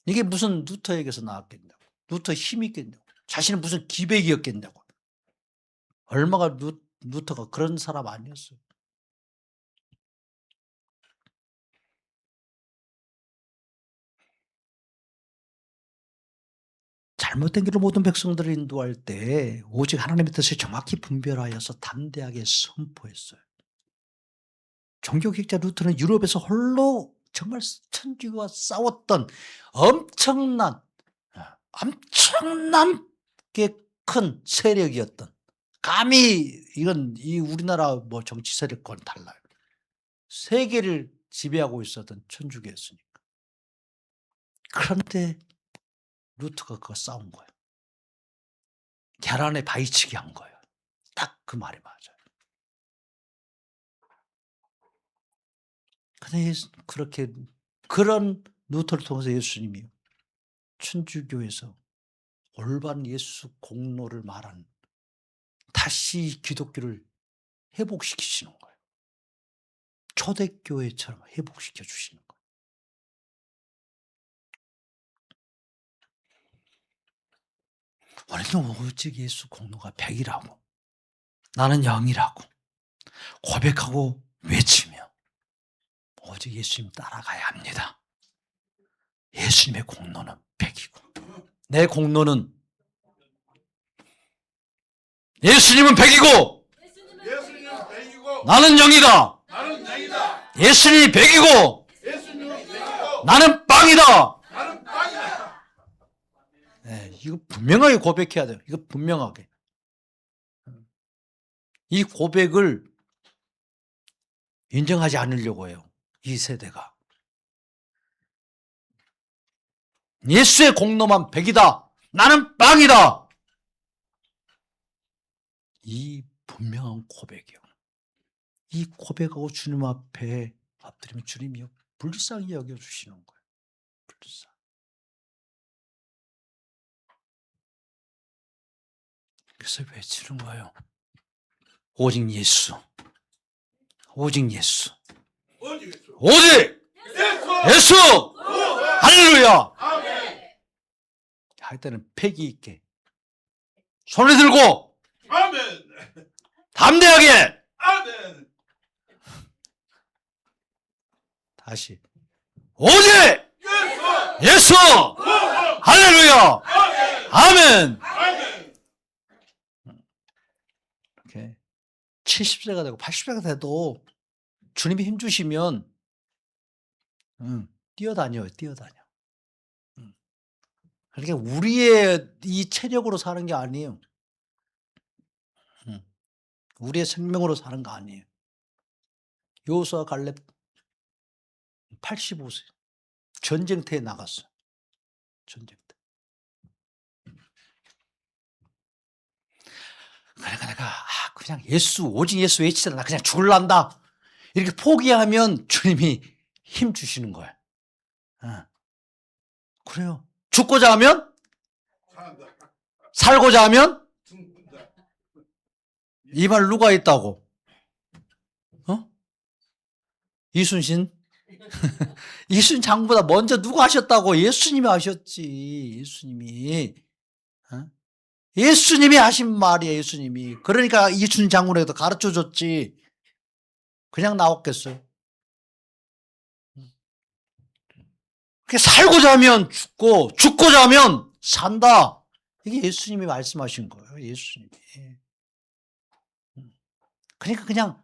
이게 무슨 루터에게서 나왔겠냐고. 루터 힘이 있겠냐고. 자신은 무슨 기백이었겠냐고. 얼마가 루터가 그런 사람 아니었어요. 잘못된 길로 모든 백성들을 인도할 때 오직 하나님의 뜻을 정확히 분별하여서 담대하게 선포했어요. 종교개혁자 루터는 유럽에서 홀로 정말 천주교와 싸웠던 엄청나게 큰 세력이었던, 감히 이건 이 우리나라 뭐 정치 세력과는 달라요. 세계를 지배하고 있었던 천주교였으니까. 그런데 루터가 그거 싸운 거예요. 계란에 바위치기 한 거예요. 딱 그 말이 맞아요. 근데 그렇게 그런 루터를 통해서 예수님이 천주교에서 올바른 예수 공로를 말한 다시 기독교를 회복시키시는 거예요. 초대교회처럼 회복시켜 주시는 거예요. 우리는 오직 예수 공로가 100이라고 나는 0이라고 고백하고 외치며 오직 예수님 따라가야 합니다. 예수님의 공로는 100이고 내 공로는 예수님은 100이고 예수님은 100이고 나는 0이다. 나는 0이다. 예수님이 100이고 예수님은 100이고 나는 빵이다. 나는 빵이다. 네, 이거 분명하게 고백해야 돼요. 이거 분명하게. 이 고백을 인정하지 않으려고 해요. 이 세대가. 예수의 공로만 100이다. 나는 빵이다. 이 분명한 고백이요. 이 고백하고 주님 앞에 엎드리면 주님이 불쌍히 여겨주시는 거예요. 불쌍. 그래서 외치는 거예요. 오직 예수. 오직 예수. 오직 예수. 오직 예수. 예수. 할렐루야. 아멘. 할 때는 패기 있게 손을 들고 아멘. 담대하게 아멘. 다시 오직 예수. 예수. 할렐루야. 아멘. 아멘. 이렇게 70세가 되고 80세가 돼도 주님이 힘 주시면 뛰어다녀요. 뛰어다녀. 그러니까 우리의 이 체력으로 사는 게 아니에요. 우리의 생명으로 사는 거 아니에요. 여호수아 갈렙 85세 전쟁터에 나갔어요. 전쟁터. 그러니까 내가 그냥 예수 오직 예수 외치다 나 그냥 죽을란다 이렇게 포기하면 주님이 힘 주시는 거예요. 그래요. 죽고자 하면 산다. 살고자 하면 죽는다. 이 말 누가 했다고? 이순신? 이순신 장보다 먼저 누가 하셨다고? 예수님이 하셨지. 예수님이. 예수님이 하신 말이에요. 예수님이. 그러니까 이순신 장군에게도 가르쳐줬지. 그냥 나왔겠어요. 살고자 하면 죽고 죽고자 하면 산다. 이게 예수님이 말씀하신 거예요. 예수님이. 그러니까 그냥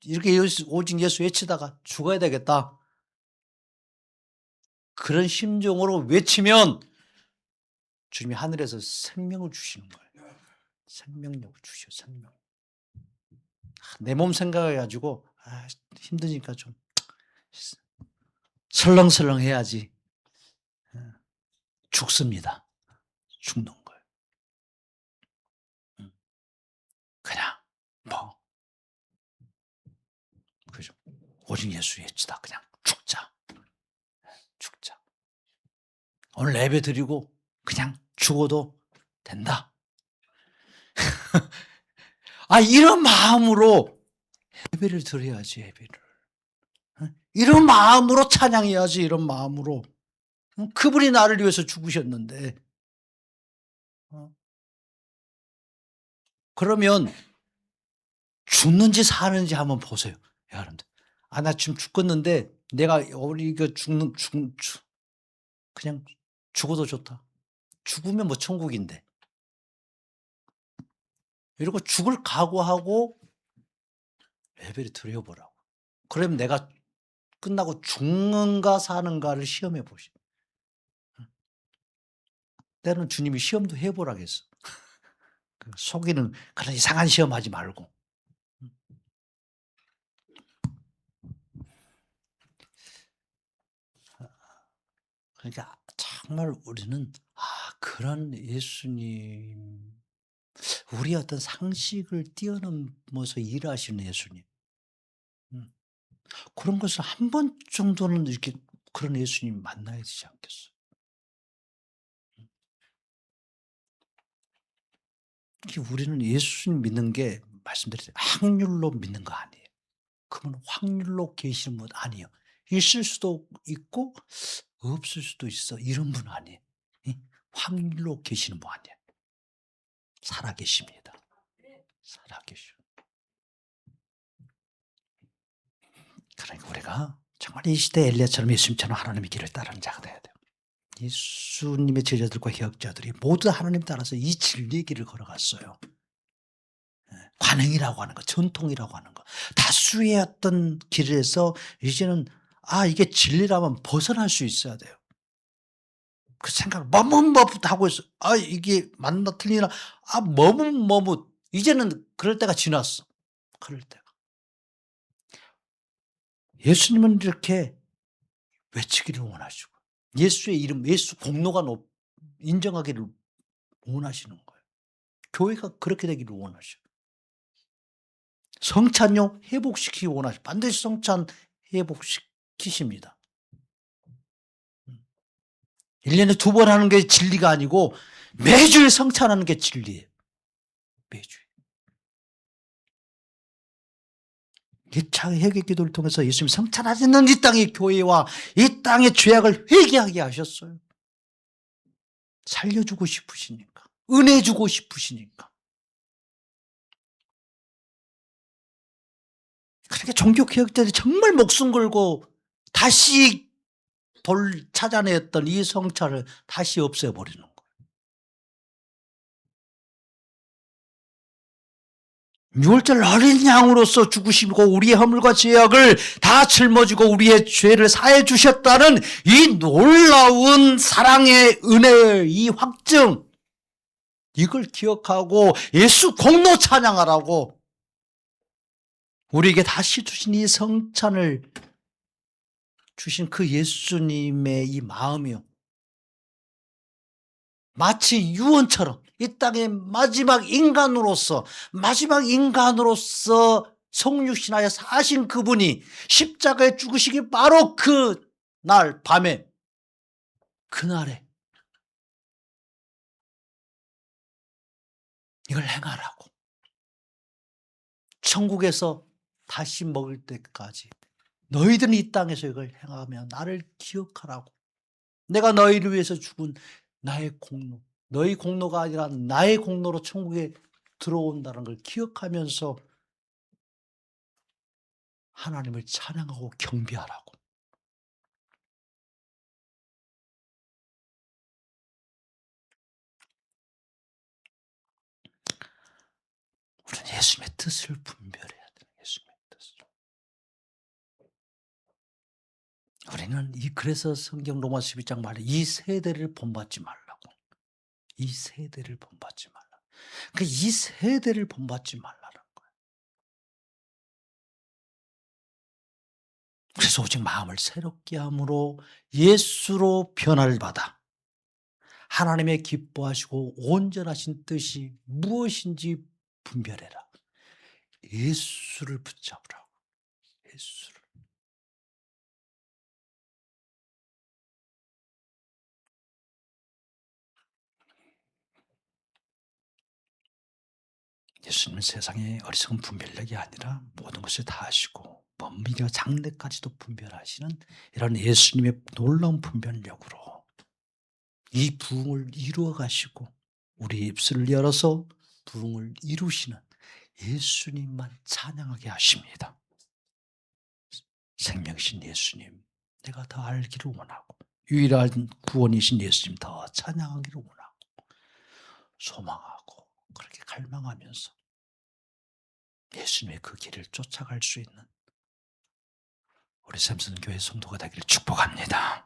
이렇게 오직 예수 외치다가 죽어야 되겠다. 그런 심정으로 외치면 주님이 하늘에서 생명을 주시는 거예요. 생명력을 주셔. 생명. 내 몸 생각해가지고 힘드니까 좀 설렁설렁 해야지. 죽습니다. 죽는 거예요. 그냥 그죠? 오직 예수 외치다 그냥 죽자. 죽자. 오늘 예배 드리고 그냥 죽어도 된다. 이런 마음으로 예배를 드려야지. 예배를. 이런 마음으로 찬양해야지. 이런 마음으로. 그분이 나를 위해서 죽으셨는데. 그러면 죽는지 사는지 한번 보세요. 여러분들. 나 지금 죽겠는데 내가 우리 그냥 죽어도 좋다. 죽으면 뭐 천국인데. 이러고 죽을 각오하고 예배를 드려보라고. 그러면 내가 끝나고 죽는가 사는가를 시험해 보시오. 때로는 주님이 시험도 해보라겠어. 속이는 그런 이상한 시험 하지 말고. 그러니까 정말 우리는 그런 예수님, 우리의 어떤 상식을 뛰어넘어서 일하시는 예수님, 그런 것을 한 번 정도는 이렇게 그런 예수님 만나야 되지 않겠어요? 우리는 예수님 믿는 게 말씀드렸죠. 확률로 믿는 거 아니에요. 그러면 확률로 계시는 분 아니에요. 있을 수도 있고 없을 수도 있어. 이런 분 아니에요. 예? 확률로 계시는 분 아니에요. 살아계십니다. 살아계셔. 그러니까 우리가 정말 이 시대 엘리야처럼 예수님처럼 하나님의 길을 따르는 자가 돼야 돼요. 예수님의 제자들과 개혁자들이 모두 하나님 따라서 이 진리의 길을 걸어갔어요. 관행이라고 하는 거, 전통이라고 하는 거. 다수의 어떤 길에서 이제는 이게 진리라면 벗어날 수 있어야 돼요. 그 생각을 머뭇머뭇 하고 있어. 이게 맞나 틀리나. 머뭇머뭇. 이제는 그럴 때가 지났어. 그럴 때가. 예수님은 이렇게 외치기를 원하시고 예수의 이름, 예수 공로가 인정하기를 원하시는 거예요. 교회가 그렇게 되기를 원하셔요. 성찬요 회복시키기 원하셔요. 반드시 성찬 회복시키십니다. 1년에 2번 하는 게 진리가 아니고 매주일 성찬하는 게 진리예요. 매주일. 이 회개 기도를 통해서 예수님 성찬하시는 이 땅의 교회와 이 땅의 죄악을 회개하게 하셨어요. 살려주고 싶으시니까. 은혜 주고 싶으시니까. 그러니까 종교개혁자들이 정말 목숨 걸고 다시 찾아냈던 이 성찬을 다시 없애버리는 거예요. 유월절 어린 양으로서 죽으시고 우리의 허물과 죄악을 다 짊어지고 우리의 죄를 사해 주셨다는 이 놀라운 사랑의 은혜의 이 확증, 이걸 기억하고 예수 공로 찬양하라고 우리에게 다시 주신 이 성찬을 주신 그 예수님의 이 마음이요, 마치 유언처럼 이 땅의 마지막 인간으로서 성육신하여 사신 그분이 십자가에 죽으시기 바로 그 날 밤에, 그날에 이걸 행하라고, 천국에서 다시 먹을 때까지 너희들은 이 땅에서 이걸 행하며 나를 기억하라고, 내가 너희를 위해서 죽은 나의 공로, 너희 공로가 아니라 나의 공로로 천국에 들어온다는 걸 기억하면서 하나님을 찬양하고 경배하라고. 우리는 예수님의 뜻을 분별해야 돼요. 예수님의 뜻을. 우리는 그래서 성경 로마서 12장 말에 이 세대를 본받지 말라고. 이 세대를 본받지 말라. 그러니까 이 세대를 본받지 말라는 거예요. 그래서 오직 마음을 새롭게 함으로 예수로 변화를 받아 하나님의 기뻐하시고 온전하신 뜻이 무엇인지 분별해라. 예수를 붙잡으라고. 예수를. 예수님은 세상의 어리석은 분별력이 아니라 모든 것을 다 아시고 먼미려 장래까지도 분별하시는 이런 예수님의 놀라운 분별력으로 이 부흥을 이루어 가시고 우리 입술을 열어서 부흥을 이루시는 예수님만 찬양하게 하십니다. 생명이신 예수님, 내가 더 알기를 원하고 유일한 구원이신 예수님 더 찬양하기를 원하고 소망하고 그렇게 갈망하면서 예수님의 그 길을 쫓아갈 수 있는 우리 샘슨 교회 성도가 되기를 축복합니다.